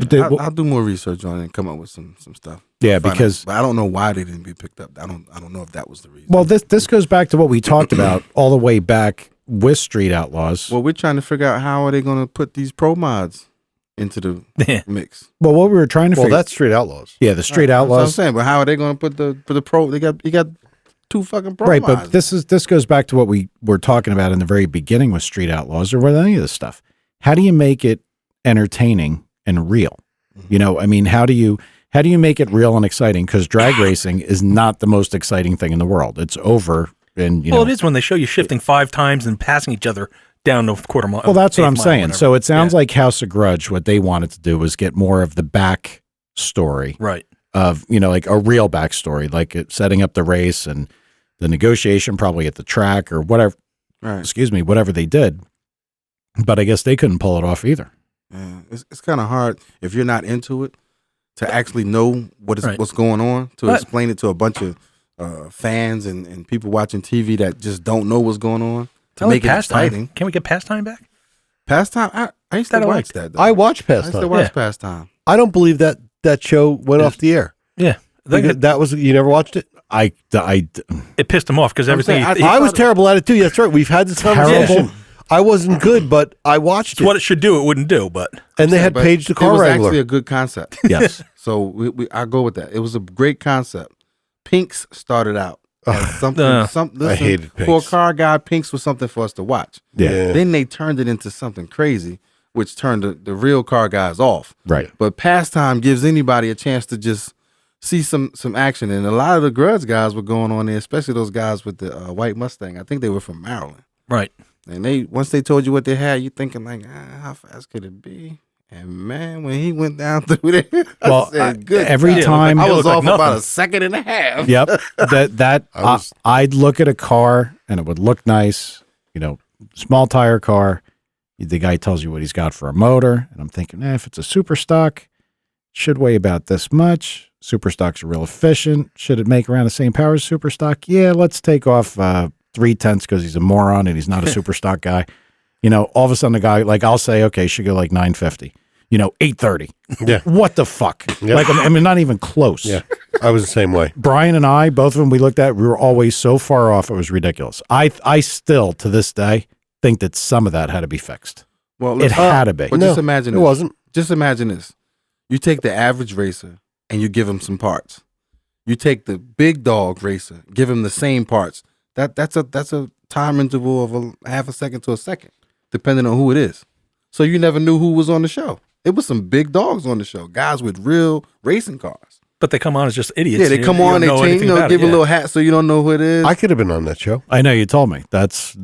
Yeah, I'll do more research on it and come up with some stuff. Yeah, Find because out. But I don't know why they didn't be picked up. I don't know if that was the reason. well, this goes back to what we talked about all the way back with Street Outlaws. Well, we're trying to figure out how are they going to put these pro mods into the mix. Well, what we were trying to Well, figure, that's Street Outlaws. yeah, the Street That's what I'm Outlaws, saying, but how are they going to put the pro? You got two fucking pro right? mods. But this goes back to what we were talking about in the very beginning with Street Outlaws or with any of this stuff. How do you make it entertaining and real? You know, I mean, how do you make it real and exciting? Because drag racing is not the most exciting thing in the world. It's over, and Well, it is when they show you shifting 5 times and passing each other down the quarter mile. Well, that's what I'm eighth mile, saying. whatever. So it sounds Yeah. like House of Grudge. What they wanted to do was get more of the back story Right. of, like a real backstory, like setting up the race and the negotiation probably at the track or whatever. right. Excuse me, whatever they did. But I guess they couldn't pull it off either. Yeah, it's kind of hard if you're not into it to actually know Right. what's going on, to But- explain it to a bunch of fans and people watching TV that just don't know what's going on, to I like make it pastime. exciting. Can we get pastime back? Pastime, I used to That I watch liked. that. Though. I watched I used to Pastime. watch Yeah. Pastime. I don't believe that show went off the air. Yeah. Because that was, you never watched it? It pissed him off because everything. saying, I was terrible at it too. That's right. We've had this conversation. Terrible. I wasn't good, but I watched it's it. what it should do. It wouldn't do, but And they had But Paige the it car was wrangler. actually a good concept. yes. So I go with that. It was a great concept. Pinks started out as something. I hated For a Pinks. car guy, Pinks was something for us to watch. Yeah. Then they turned it into something crazy, which turned the real car guys off. Right. But Pastime gives anybody a chance to just see some action. And a lot of the Grudge guys were going on there, especially those guys with the white Mustang. I think they were from Maryland. right. And once they told you what they had, you thinking like, how fast could it be? And man, when he went down through there, Well, I said, good every God. time I it was looked like off about nothing. a second and a half. Yep. I was- I'd look at a car and it would look nice, small tire car. The guy tells you what he's got for a motor. And I'm thinking, if it's a super stock, it should weigh about this much. Super stocks are real efficient. Should it make around the same power as super stock? Yeah, let's take off 0.3 because he's a moron and he's not a super stock guy. All of a sudden the guy, like I'll say, okay, should go like 950. 830. Yeah. What the fuck? Yeah. Like, I mean, not even close. Yeah. I was the same way. Brian and I, both of them we looked at, we were always so far off, it was ridiculous. I still, to this day, think that some of that had to be fixed. Well, It had to be. But No, just imagine it this. wasn't. Just imagine this. You take the average racer and you give him some parts. You take the big dog racer, give him the same parts. That's a time interval of a half a second to a second, depending on who it is. So you never knew who was on the show. It was some big dogs on the show, guys with real racing cars. But they come on as just idiots. Yeah, they You- come you on, don't they know change, anything about give it, a little hat so you don't know who it is. I could have been on that show. I know you told me. That's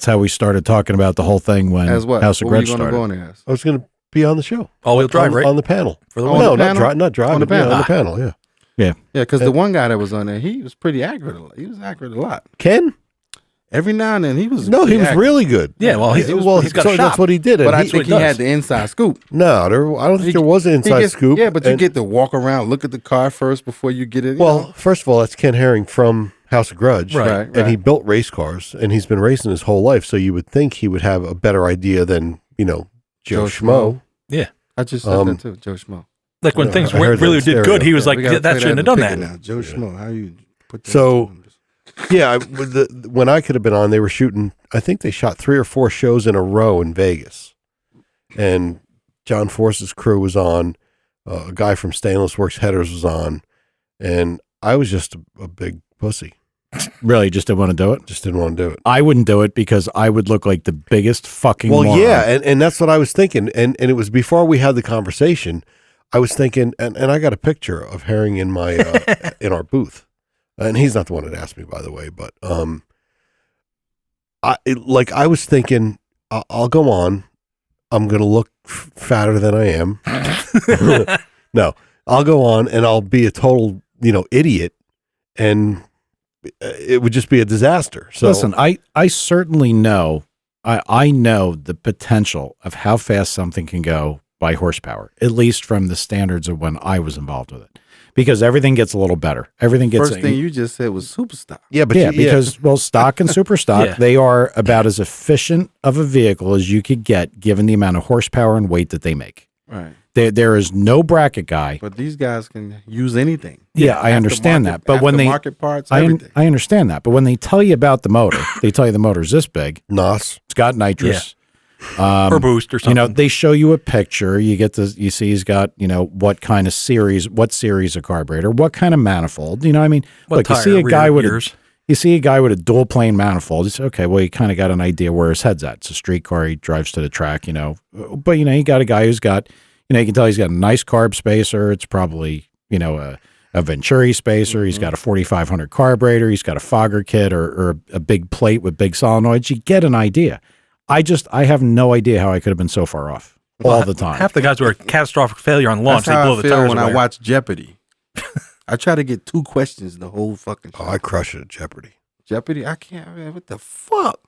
how we started talking about the whole thing when as what? House of What were you Grudge gonna started. go on there as? I was going to be on the show. All-wheel drive, on, right? On the panel. For the On win. the No, panel? not driving. On the panel. Yeah, on the panel, yeah. Yeah, because the one guy that was on there, he was pretty accurate. He was accurate a lot. Ken? Every now and then he was. No, he pretty was accurate. really good. Yeah, well, he's got a that's shop. what he did. But and I he- think he what he had does. the inside scoop. No, I don't think there was an inside scoop. Yeah, but you And- get to walk around, look at the car first before you get it. Well, first of all, that's Ken Herring from House of Grudge. Right. And he built race cars, and he's been racing his whole life, so you would think he would have a better idea than, Joe Joe Schmo. Yeah. I just said that too, Joe Schmo. Like when No, things I heard really that in did good, stereo. he was like, We gotta that play shouldn't in have done the that. picture now. Joe Schmo, how you put that? So- Yeah, when I could have been on, they were shooting, I think they shot 3 or 4 shows in a row in Vegas. And John Force's crew was on, a guy from Stainless Works Headers was on, and I was just a big pussy. Really, just didn't want to do it. Just didn't want to do it. I wouldn't do it because I would look like the biggest fucking Well, moron. yeah, and that's what I was thinking. And it was before we had the conversation, I was thinking, and I got a picture of Herring in my in our booth. And he's not the one that asked me, by the way, but I was thinking, I'll go on. I'm going to look fatter than I am. No, I'll go on and I'll be a total, idiot, and it would just be a disaster. So listen, I certainly know, I know the potential of how fast something can go by horsepower, at least from the standards of when I was involved with it, because everything gets a little better. Everything gets First thing you just said was super stock. yeah, but because well, stock and super stock, Yeah. they are about as efficient of a vehicle as you could get, given the amount of horsepower and weight that they make. Right. There is no bracket guy. But these guys can use anything. Yeah, I understand that. But when they market parts, everything. I understand that. But when they tell you about the motor, they tell you the motor's this big. NOS. It's got nitrous. or boost or something. They show you a picture. You see he's got, what kind of series, what series of carburetor, what kind of manifold. What look, you tire, see a guy rear with ears. you see a guy with a dual plane manifold. You say, okay, well, you kind of got an idea where his head's at. It's a street car. He drives to the track, But, you got a guy who's got, you can tell he's got a nice carb spacer. It's probably, a Venturi spacer. He's got a 4500 carburetor. He's got a fogger kit or a big plate with big solenoids. You get an idea. I have no idea how I could have been so far off all the time. Half the guys were a catastrophic failure on launch. That's They how blow I the feel tires when away. I watch Jeopardy. I try to get 2 questions the whole fucking show. Oh, I crush it at Jeopardy. Jeopardy? I can't. Man, what the fuck?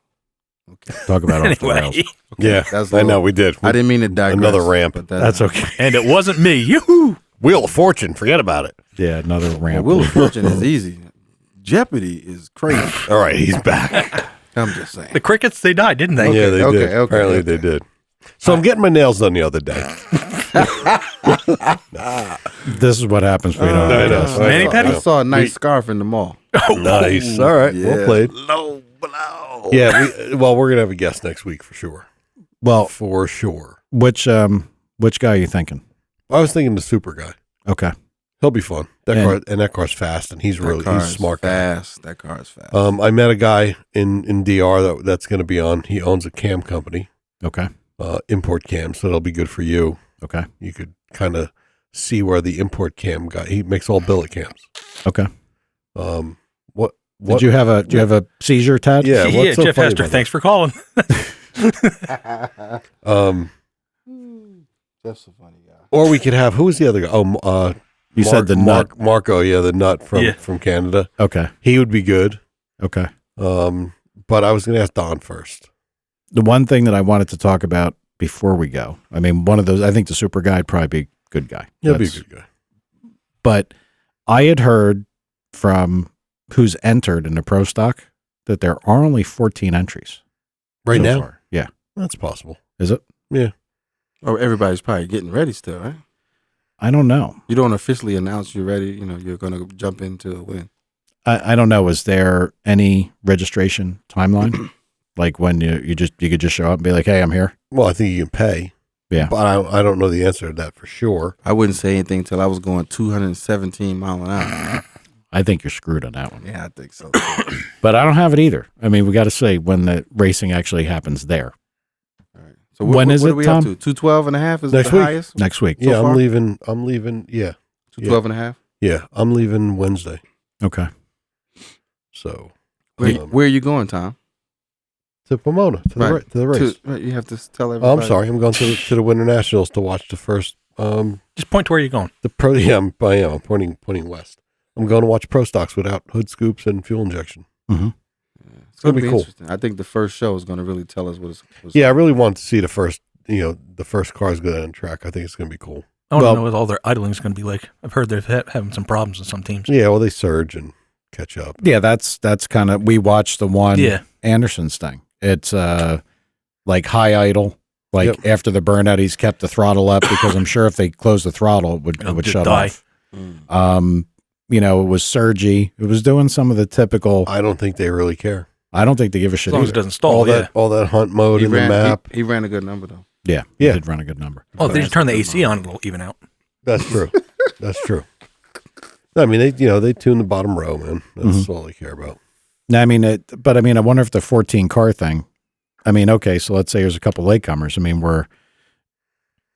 Okay. Talk about off the rails. Anyway, Yeah, That's I low. know we did. I didn't mean to digress. Another ramp. But That's okay. and it wasn't me. Yoo-hoo! Wheel of Fortune. Forget about it. Yeah, another Well, ramp. Wheel of Fortune is easy. Jeopardy is crazy. All right, he's back. I'm just saying. The crickets, they died, didn't they? Yeah, they okay, did. okay, Apparently okay. they did. So I'm getting my nails done the other day. This is what happens when you don't. I know. guess. Mani I pedi? know. I saw a nice scarf in the mall. Nice. All right. Yeah. Well played. Low blow. Yeah. We're gonna have a guest next week for sure. Well, For sure. which guy are you thinking? I was thinking the super guy. Okay. He'll be fun. And- That car's fast, and he's That car he's a is smart guy. fast. That car is fast. I met a guy in DR that's going to be on. He owns a cam company, Okay. import cam, so that'll be good for you. Okay. You could kind of see where the import cam guy. He makes all billet cams. Okay. What Did you have a seizure, Tad? Yeah. Yeah, What's so Jeff funny Hester, about thanks for calling. that? That's a funny guy. Or we could have who was the other guy? You said the nut. Marco. Yeah, the nut from Canada. Okay. He would be good. Okay. But I was going to ask Don first. The one thing that I wanted to talk about before we go, I mean, one of those, I think the super guy would probably be a good guy. He'll be a That's- good guy. But I had heard from who's entered in the pro stock that there are only 14 entries. Right so now, far. Yeah. that's possible. Is it? Yeah. Oh, everybody's probably getting ready still, right? I don't know. You don't officially announce you're ready. You're going to jump into a win. I don't know. Is there any registration timeline? Like when you could just show up and be like, hey, I'm here. Well, I think you can pay. Yeah. But I don't know the answer to that for sure. I wouldn't say anything until I was going 217 mile an hour. I think you're screwed on that one. Yeah, I think so. But I don't have it either. I mean, we got to say when the racing actually happens there. All right. So When is what it, are we Tom? up to? 212 and a half is Next the week. highest? Next week. So Yeah, far? I'm leaving. Yeah. 212 and a half? Yeah, I'm leaving Wednesday. Okay. So Where are you going, Tom? to Pomona to the race. Right, you have to tell Oh, everybody. I'm sorry. I'm going to the Winter Nationals to watch the first Just point to where you're going. the pro. Yeah, I'm pointing west. I'm going to watch pro stocks without hood scoops and fuel injection. Mm-hmm. It's going be to be cool. interesting. I think the first show is going to really tell us what's Yeah, I really want to see the first cars go down the track. I think it's going to be cool. I want Well- to know what all their idling is going to be like. I've heard they're having some problems with some teams. Yeah, well, they surge and catch up. Yeah, that's kind of, we watched the one Yeah. Anderson's thing. It's like high idle. Like Yep. after the burnout, he's kept the throttle up because I'm sure if they closed the throttle, it It'll would just shut die. off. It was surgy. It was doing some of the typical. I don't think they really care. I don't think they give a As shit long as it either. doesn't stall, all that hunt mode in the map. He ran a good number, though. Yeah, Yeah. he did run a good number. Oh, they just turn the AC on, it'll even out. That's true. That's true. I mean, they tune the bottom row, man. That's all they care about. No, I mean, I wonder if the 14 car thing. I mean, okay, so let's say there's a couple latecomers. I mean,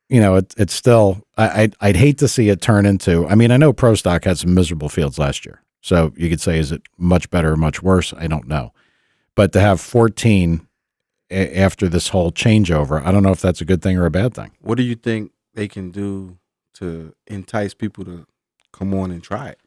it's still. I'd hate to see it turn into. I mean, I know Pro Stock had some miserable fields last year, so you could say, is it much better or much worse? I don't know, But to have 14 after this whole changeover, I don't know if that's a good thing or a bad thing. What do you think they can do to entice people to come on and try it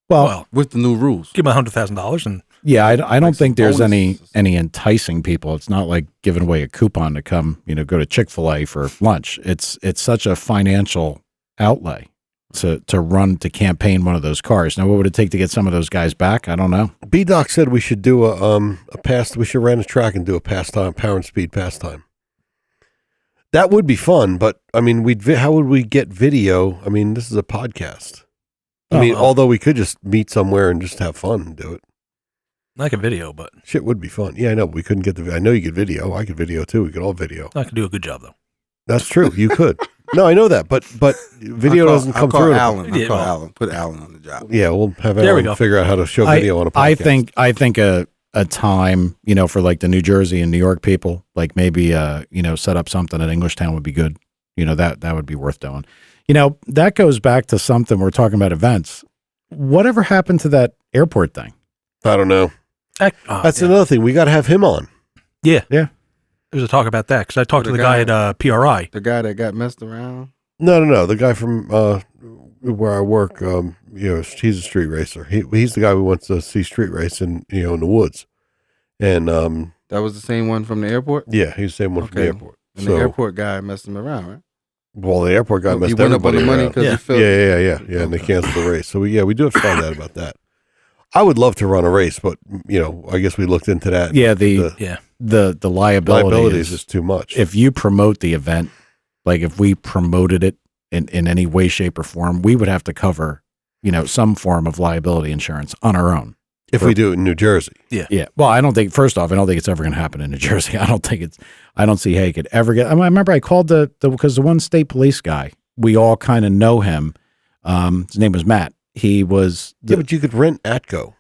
Well, with the new rules? Give them $100,000 and yeah, I don't Like think some there's bonuses. any enticing people. It's not like giving away a coupon to come, go to Chick-fil-A for lunch. It's such a financial outlay to campaign one of those cars. Now, what would it take to get some of those guys back? I don't know. B-Doc said we should do we should rent a track and do a pastime, power and speed pastime. That would be fun, but I mean, how would we get video? I mean, this is a podcast. I mean, although we could just meet somewhere and just have fun and do it. like a video, but Shit would be fun. Yeah, I know. We couldn't get I know you could video. I could video too. We could all video. I could do a good job though. That's true. You could. No, I know that, but video doesn't come through. Alan. Yeah, I'll call well. Alan. Put Alan on the job. Yeah, we'll have There we Alan go. figure out how to show video on a podcast. I think a time, for like the New Jersey and New York people, like maybe set up something at Englishtown would be good. That would be worth doing. That goes back to something we're talking about events. Whatever happened to that airport thing? I don't know. That's yeah. another thing. We got to have him on. Yeah. Yeah. There's a talk about that because I talked to The the guy guy- at PRI. The guy that got messed around. No. The guy from where I work, he's a street racer. He's the guy we went to see street race in the woods. And That was the same one from the airport. yeah, he's the same one from the Okay. airport. And So, the airport guy messed him around, right? well, the airport guy He messed went up on everybody the money around. because Yeah. he felt. Yeah, and they canceled the race. So we do have to find out about that. I would love to run a race, but I guess we looked into that. Yeah, Yeah. the liability liabilities is is too much. if you promote the event, like if we promoted it in any way, shape, or form, we would have to cover, some form of liability insurance on our own. If we do it in New Jersey. Yeah. Well, I don't think it's ever going to happen in New Jersey. I don't see how you could ever get. I remember I called because the one state police guy, we all kind of know him. His name was Matt. He was. Yeah, but you could rent Atco.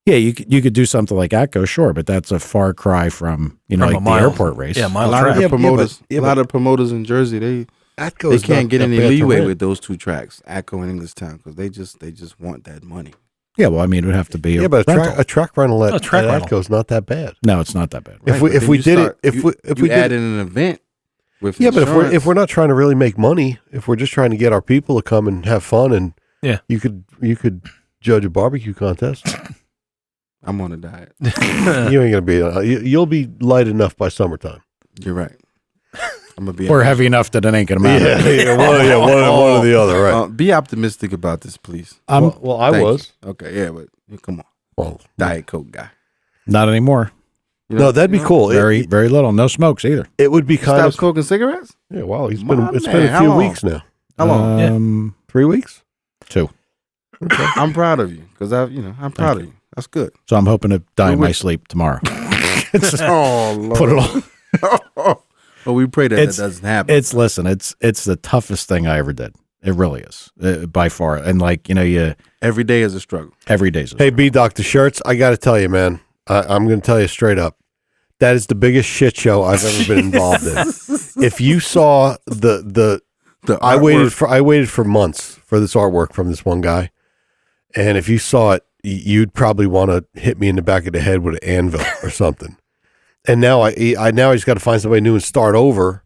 Yeah, you could do something like Atco, sure, but that's a far cry from From like a the mile. airport race. Yeah, A mile lot track. of Yeah, the promoters, yeah, a lot of promoters in Jersey, Atco they is can't not get that any bad to leeway rent. with those two tracks, Atco and Englishtown, because they just want that money. Yeah, well, I mean, it would have to be Yeah, but rental. a track rental at, A track at rental. Atco is not that bad. No, it's not that bad. If we- but if then we you did it- start- if you- we- if you we did add it- in an event with Yeah, but insurance, if we're not trying to really make money, if we're just trying to get our people to come and have fun, and Yeah. you could judge a barbecue contest. I'm on a diet. You ain't gonna be. You'll be light enough by summertime. You're right. I'm gonna be Or heavy enough that it ain't going to matter. One or the other, right? Be optimistic about this, please. Well, I Thank was. you. Okay, yeah, but come on, Well, Diet Coke guy. Not anymore. You no, that'd be cool. Very little. No smokes either. It would be kind Stop of. smoking cigarettes. Yeah, wow. It's My been man, a how few long? weeks now. How long? 3 weeks. 2. I'm proud of you because I'm proud of you. That's good. So I'm hoping to die in my Which- sleep tomorrow. Oh, Lord. Put it all. Well, we pray that It's- that doesn't happen. It's the toughest thing I ever did. It really is by far. And Every day is a struggle. every day's. Hey, B Doc, the shirts. I got to tell you, man. I'm going to tell you straight up. That is the biggest shit show I've ever been involved in. If you saw the I waited for months for this artwork from this one guy, and if you saw it, you'd probably want to hit me in the back of the head with an anvil or something. And now I just got to find somebody new and start over.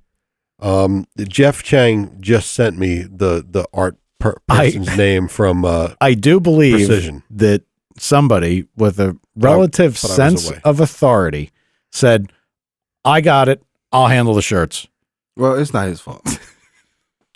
Jeff Chang just sent me the art person's name from I do believe Precision. that somebody with a relative but I was sense away. of authority said, "I got it. I'll handle the shirts." Well, it's not his fault.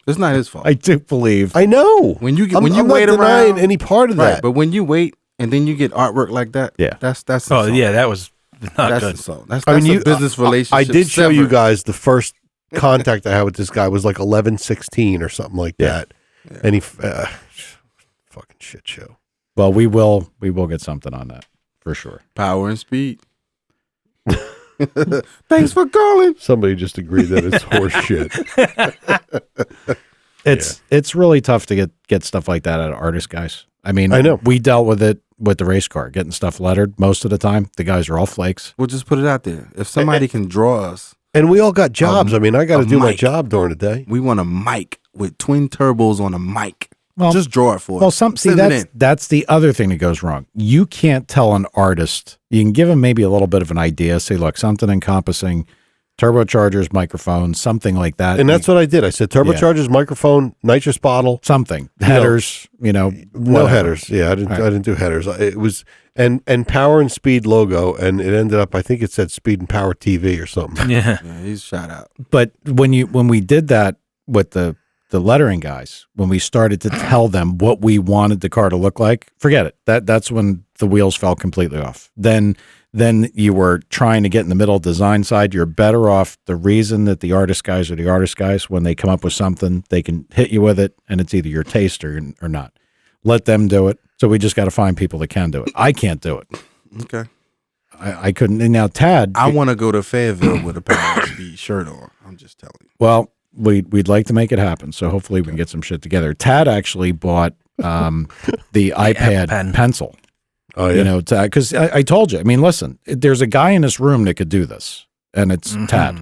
It's not his fault. I do believe. I know. When you I'm not wait denying around any part of right, that. but when you wait and then you get artwork like that, Yeah. that's Oh insult. yeah, that was not that's good. insult. That's I mean, a business relationship. I did show you severed. guys the first contact I had with this guy was like 11/16 or something like that, Yeah. and he fucking shit show. Well, we will get something on that for sure. Power and speed. Thanks for calling. Somebody just agreed that it's horse shit. It's really tough to get stuff like that out of artist guys. I mean, I know. we dealt with it with the race car, getting stuff lettered. Most of the time, the guys are all flakes. We'll just put it out there. If somebody can draw us, And we all got jobs. I mean, I got to a do my mic. job during the day. we want a mic with twin turbos on a mic. Well, just draw it for well, us. see, Send it in. that's the other thing that goes wrong. You can't tell an artist. You can give him maybe a little bit of an idea. Say, look, something encompassing turbochargers, microphones, something like that. And that's what I did. I said turbochargers, microphone, nitrous bottle, something, headers. No whatever. headers. Yeah, I didn't do headers. It was and power and speed logo, and it ended up. I think it said speed and power TV or something. Yeah. Yeah, he's shot out. But when we did that with the lettering guys, when we started to tell them what we wanted the car to look like, forget it. That's when the wheels fell completely off. Then you were trying to get in the middle design side. You're better off. The reason that the artist guys are the artist guys, when they come up with something, they can hit you with it, and it's either your taste or not. Let them do it. So we just got to find people that can do it. I can't do it. Okay. I couldn't. And now Tad, I want to go to Fayetteville with a Power Speed shirt on. I'm just telling you. well, we'd like to make it happen. So hopefully we can get some shit together. Tad actually bought the iPad pencil. Oh yeah. Because I told you. I mean, listen, there's a guy in this room that could do this, and it's Tad.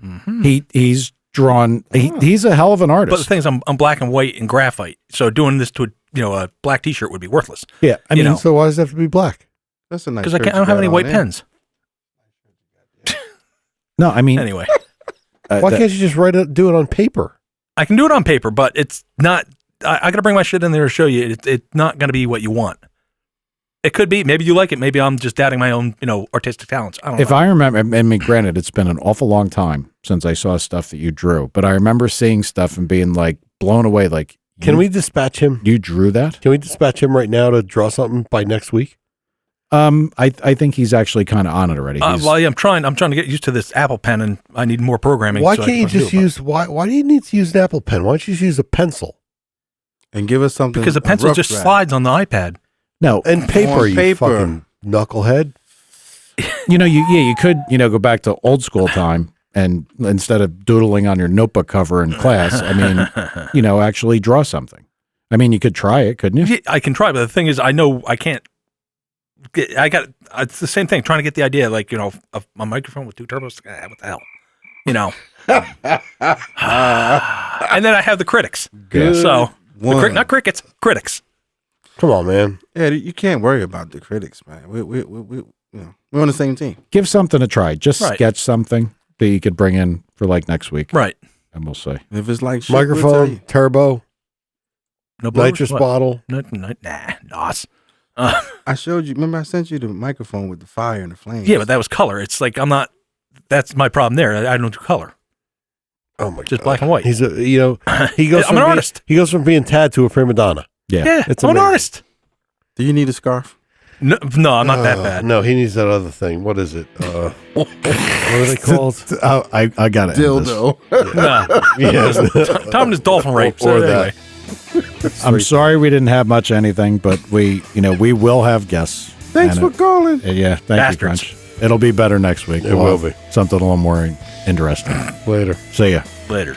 Mm-hmm. He's drawn. He's a hell of an artist. But the thing is, I'm black and white and graphite, so doing this to a black T-shirt would be worthless. Yeah, I mean, So why does it have to be black? That's a nice. Because I don't have any white pens. no, I mean, Anyway, Why can't you just do it on paper? I can do it on paper, but it's not. I got to bring my shit in there to show you. It's not going to be what you want. It could be. Maybe you like it. Maybe I'm just doubting my own, artistic talents. I don't know. If I remember, I mean, granted, it's been an awful long time since I saw stuff that you drew, but I remember seeing stuff and being like blown away. Like, Can we dispatch him? You drew that? Can we dispatch him right now to draw something by next week? I think he's actually kind of on it already. Well, yeah, I'm trying to get used to this Apple Pen, and I need more programming. Why so I can't you can just do it, use? Why do you need to use an Apple Pen? Why don't you just use a pencil And give us something. because the pencil just slides on the iPad. No, and paper? On You paper. fucking knucklehead. you could, go back to old school time and instead of doodling on your notebook cover in class, I mean, actually draw something. I mean, you could try it, couldn't you? Yeah, I can try, but the thing is, I know I can't. It's the same thing. Trying to get the idea, like of a microphone with two turbos. What the hell, And then I have the critics. Good So one. not crickets, critics. Come on, man. Yeah, you can't worry about the critics, man. We're on the same team. Give something a try. Just Right. sketch something that you could bring in for like next week. Right. And we'll see. If it's like shit, we'll tell Microphone, you. turbo, No blowers? nitrous What? bottle. Nah, nos. I showed you. Remember, I sent you the microphone with the fire and the flames. Yeah, but that was color. It's like I'm not. That's my problem there. I don't do color. Oh my god, Just black and white. He's he goes. I'm from an being- artist. He goes from being Tad to a prima donna. Yeah, It's I'm an amazing. artist. Do you need a scarf? No, I'm not that bad. No, he needs that other thing. What is it? What are they called? I got it. Dildo. Nah. Yes. Tom is dolphin rape. So Or anyway. I'm sorry we didn't have much anything, but we will have guests. Thanks And for calling. yeah, thank Bastards. you, Crunch. It'll be better next week. It will We'll be. have something a little more interesting. Later. See ya. Later.